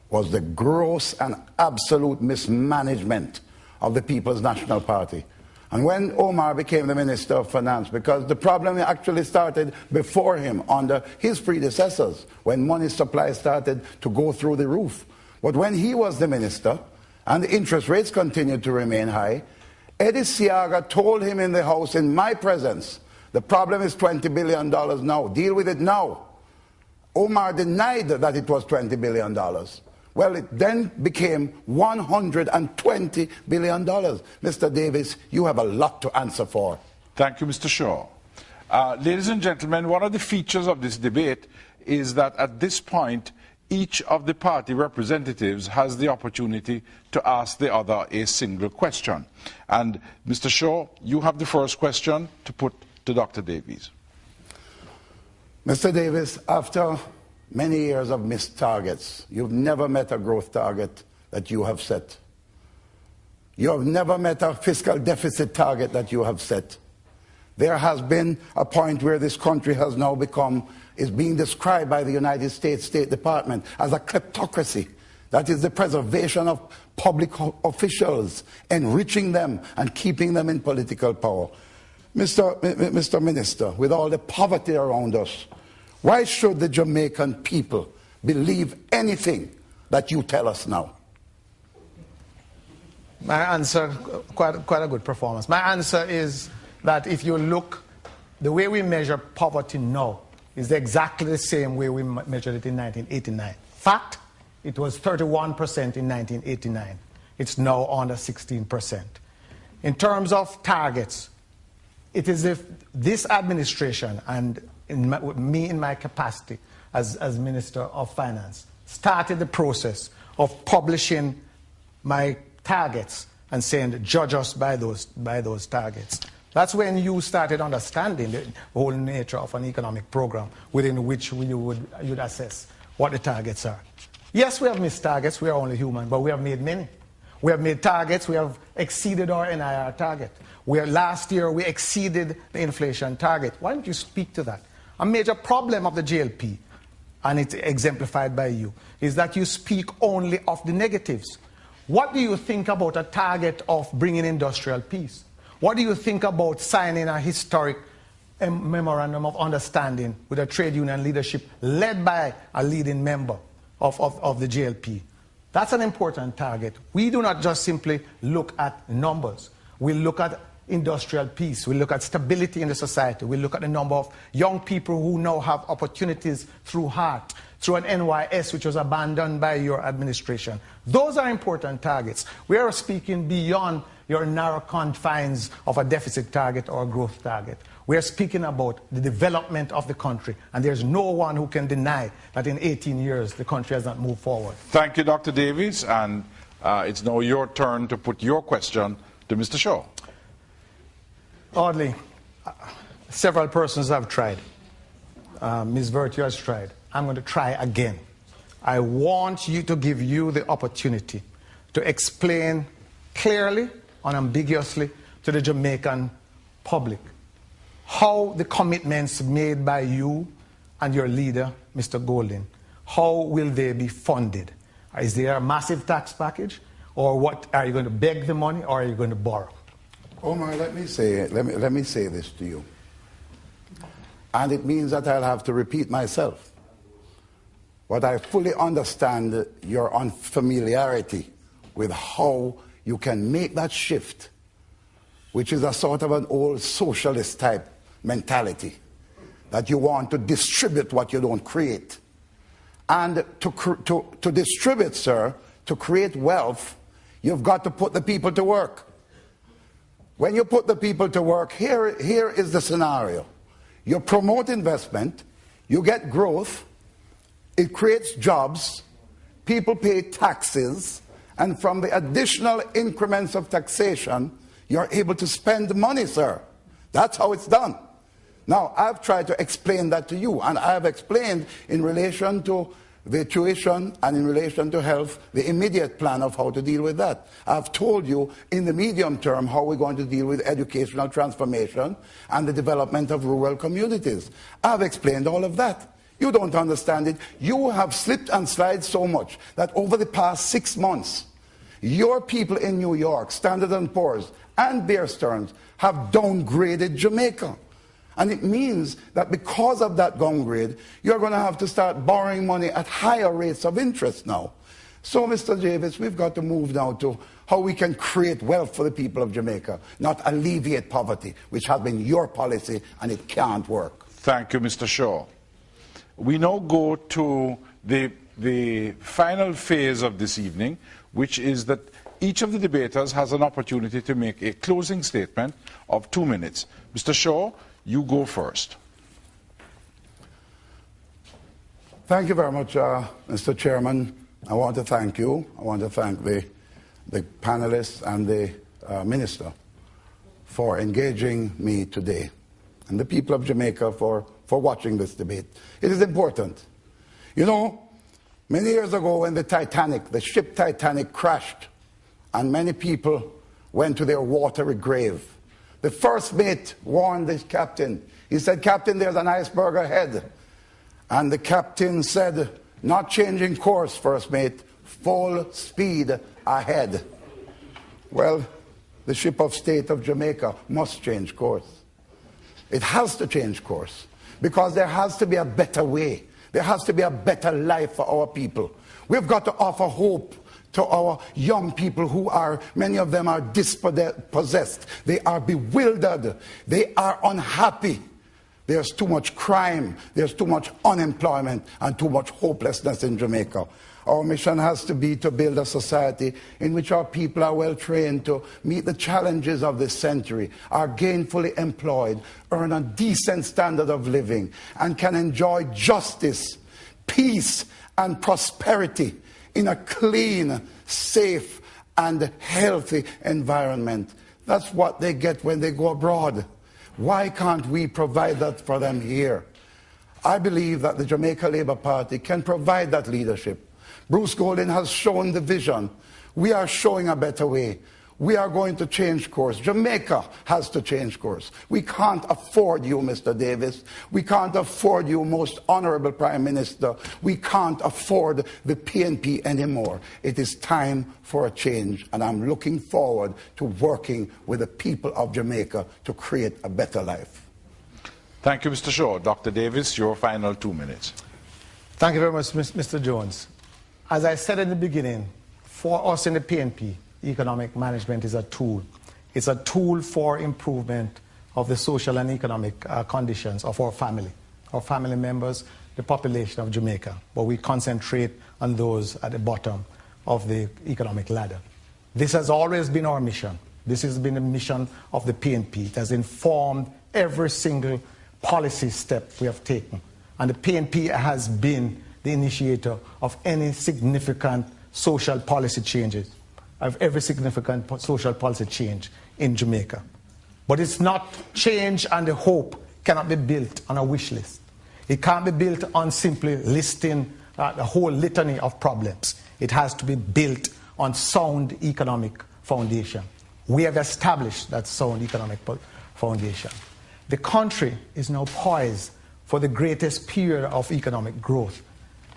was the gross and absolute mismanagement of the People's National Party. And when Omar became the Minister of Finance, because the problem actually started before him under his predecessors, when money supply started to go through the roof. But when he was the minister and the interest rates continued to remain high, Eddie Siaga told him in the House in my presence, the problem is $20 billion now, deal with it now. Omar denied that it was $20 billion. Well, it then became $120 billion. Mr. Davies, you have a lot to answer for. Thank you, Mr. Shaw. Ladies and gentlemen, one of the features of this debate is that at this point, each of the party representatives has the opportunity to ask the other a single question. And Mr. Shaw, you have the first question to put to Dr. Davies. Mr. Davies, after many years of missed targets, you've never met a growth target that you have set. You have never met a fiscal deficit target that you have set. There has been a point where this country has now is being described by the United States State Department as a kleptocracy. That is the preservation of public officials, enriching them and keeping them in political power. Mr. Minister, with all the poverty around us, why should the Jamaican people believe anything that you tell us now? My answer, quite a good performance. My answer is that if you look, the way we measure poverty now is exactly the same way we measured it in 1989. Fact, it was 31% in 1989. It's now under 16%. In terms of targets, it is if this administration and me in my capacity as Minister of Finance started the process of publishing my targets and saying, judge us by those targets. That's when you started understanding the whole nature of an economic program within which you'd assess what the targets are. Yes, we have missed targets. We are only human, but we have made many. We have made targets. We have exceeded our NIR target. Last year, we exceeded the inflation target. Why don't you speak to that? A major problem of the JLP, and it's exemplified by you, is that you speak only of the negatives. What do you think about a target of bringing industrial peace? What do you think about signing a historic memorandum of understanding with a trade union leadership led by a leading member of the JLP? That's an important target. We do not just simply look at numbers. We look at industrial peace. We look at stability in the society. We look at the number of young people who now have opportunities through HEART, through an NYS which was abandoned by your administration. Those are important targets. We are speaking beyond your narrow confines of a deficit target or a growth target. We are speaking about the development of the country, and there's no one who can deny that in 18 years the country has not moved forward. Thank you, Dr. Davies, and it's now your turn to put your question to Mr. Shaw. Audley, several persons have tried. Ms. Virtue has tried. I'm going to try again. I want you to give you the opportunity to explain clearly, unambiguously to the Jamaican public how the commitments made by you and your leader, Mr. Golding, how will they be funded? Is there a massive tax package? Or what, are you going to beg the money, or are you going to borrow? Omar, let me say this to you. And it means that I'll have to repeat myself. But I fully understand your unfamiliarity with how you can make that shift, which is a sort of an old socialist type mentality, that you want to distribute what you don't create. And to distribute, sir, to create wealth, you've got to put the people to work. When you put the people to work, here is the scenario. You promote investment, you get growth, it creates jobs, people pay taxes, and from the additional increments of taxation, you're able to spend money, sir. That's how it's done. Now, I've tried to explain that to you, and I've explained in relation to the tuition and in relation to health, the immediate plan of how to deal with that. I've told you in the medium term how we're going to deal with educational transformation and the development of rural communities. I've explained all of that. You don't understand it. You have slipped and slid so much that over the past 6 months, your people in New York, Standard & Poor's and Bear Stearns, have downgraded Jamaica. And it means that because of that downgrade, you're going to have to start borrowing money at higher rates of interest now. So, Mr. Davis, we've got to move now to how we can create wealth for the people of Jamaica, not alleviate poverty, which has been your policy, and it can't work. Thank you, Mr. Shaw. We now go to the final phase of this evening, which is that each of the debaters has an opportunity to make a closing statement of 2 minutes. Mr. Shaw, you go first. Thank you very much, Mr. Chairman. I want to thank you. I want to thank the panelists and the Minister for engaging me today, and the people of Jamaica for watching this debate. It is important. You know, many years ago when the ship Titanic crashed, and many people went to their watery grave, the first mate warned the captain. He said, "Captain, there's an iceberg ahead." And the captain said, "Not changing course, first mate, full speed ahead." Well, the ship of state of Jamaica must change course. It has to change course, because there has to be a better way. There has to be a better life for our people. We've got to offer hope to our young people who are, many of them are dispossessed. They are bewildered. They are unhappy. There's too much crime. There's too much unemployment and too much hopelessness in Jamaica. Our mission has to be to build a society in which our people are well trained to meet the challenges of this century, are gainfully employed, earn a decent standard of living, and can enjoy justice, peace, and prosperity in a clean, safe, and healthy environment. That's what they get when they go abroad. Why can't we provide that for them here? I believe that the Jamaica Labour Party can provide that leadership. Bruce Golding has shown the vision. We are showing a better way. We are going to change course. Jamaica has to change course. We can't afford you, Mr. Davis. We can't afford you, most honorable Prime Minister. We can't afford the PNP anymore. It is time for a change, and I'm looking forward to working with the people of Jamaica to create a better life. Thank you, Mr. Shaw. Dr. Davis, your final 2 minutes. Thank you very much, Mr. Jones. As I said in the beginning, for us in the PNP, economic management is a tool. It's a tool for improvement of the social and economic conditions of our family members, the population of Jamaica. But we concentrate on those at the bottom of the economic ladder. This has always been our mission. This has been the mission of the PNP. It has informed every single policy step we have taken. And the PNP has been the initiator of any significant social policy changes, of every significant social policy change in Jamaica. But it's not change, and the hope cannot be built on a wish list. It can't be built on simply listing a whole litany of problems. It has to be built on sound economic foundation. We have established that sound economic foundation. The country is now poised for the greatest period of economic growth.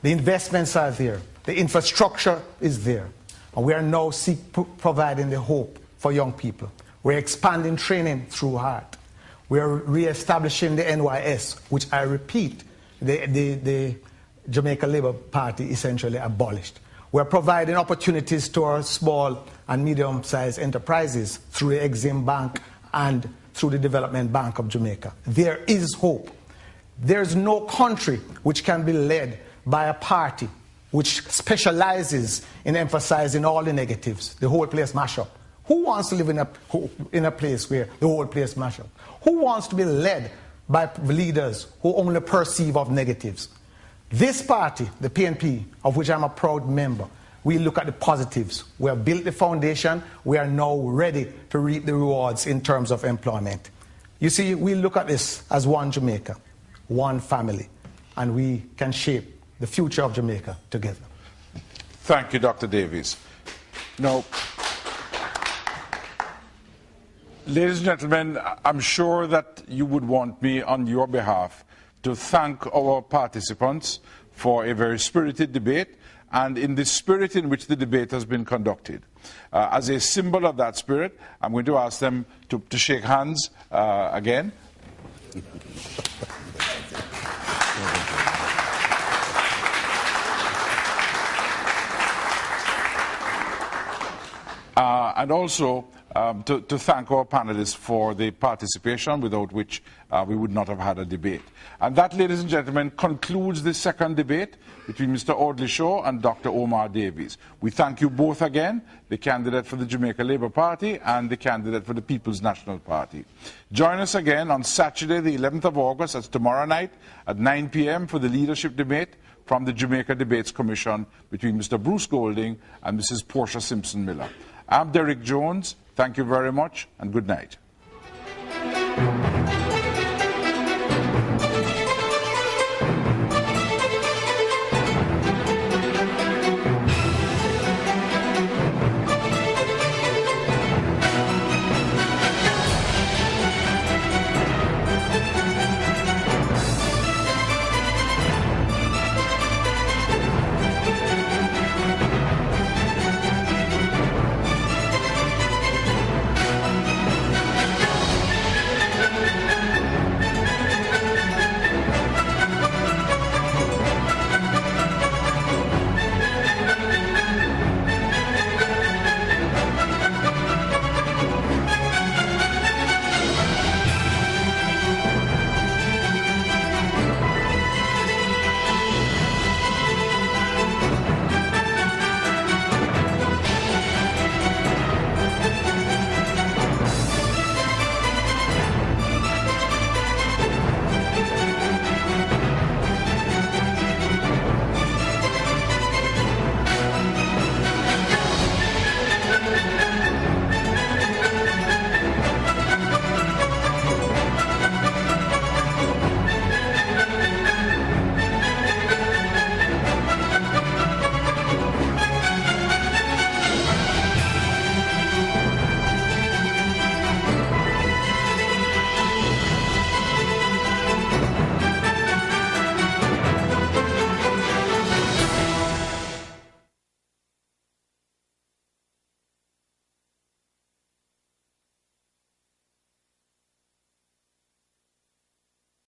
The investments are there. The infrastructure is there. And we are now providing the hope for young people. We're expanding training through heart. We are re-establishing the NYS, which I repeat, the Jamaica Labour Party essentially abolished. We're providing opportunities to our small and medium-sized enterprises through the Exim Bank and through the Development Bank of Jamaica. There is hope. There's no country which can be led by a party which specializes in emphasizing all the negatives, the whole place mash up. Who wants to live in a place where the whole place mash up? Who wants to be led by leaders who only perceive of negatives? This party, the PNP, of which I'm a proud member, we look at the positives. We have built the foundation. We are now ready to reap the rewards in terms of employment. You see, we look at this as one Jamaica, one family, and we can shape the future of Jamaica together. Thank you, Dr. Davies. Now, ladies and gentlemen, I'm sure that you would want me on your behalf to thank our participants for a very spirited debate and in the spirit in which the debate has been conducted. As a symbol of that spirit, I'm going to ask them to shake hands again. And also to thank our panelists for the participation, without which we would not have had a debate. And that, ladies and gentlemen, concludes the second debate between Mr. Audley Shaw and Dr. Omar Davies. We thank you both again, the candidate for the Jamaica Labour Party and the candidate for the People's National Party. Join us again on Saturday, the 11th of August, that's tomorrow night, at 9 p.m. for the leadership debate from the Jamaica Debates Commission between Mr. Bruce Golding and Mrs. Portia Simpson-Miller. I'm Derek Jones. Thank you very much, and good night.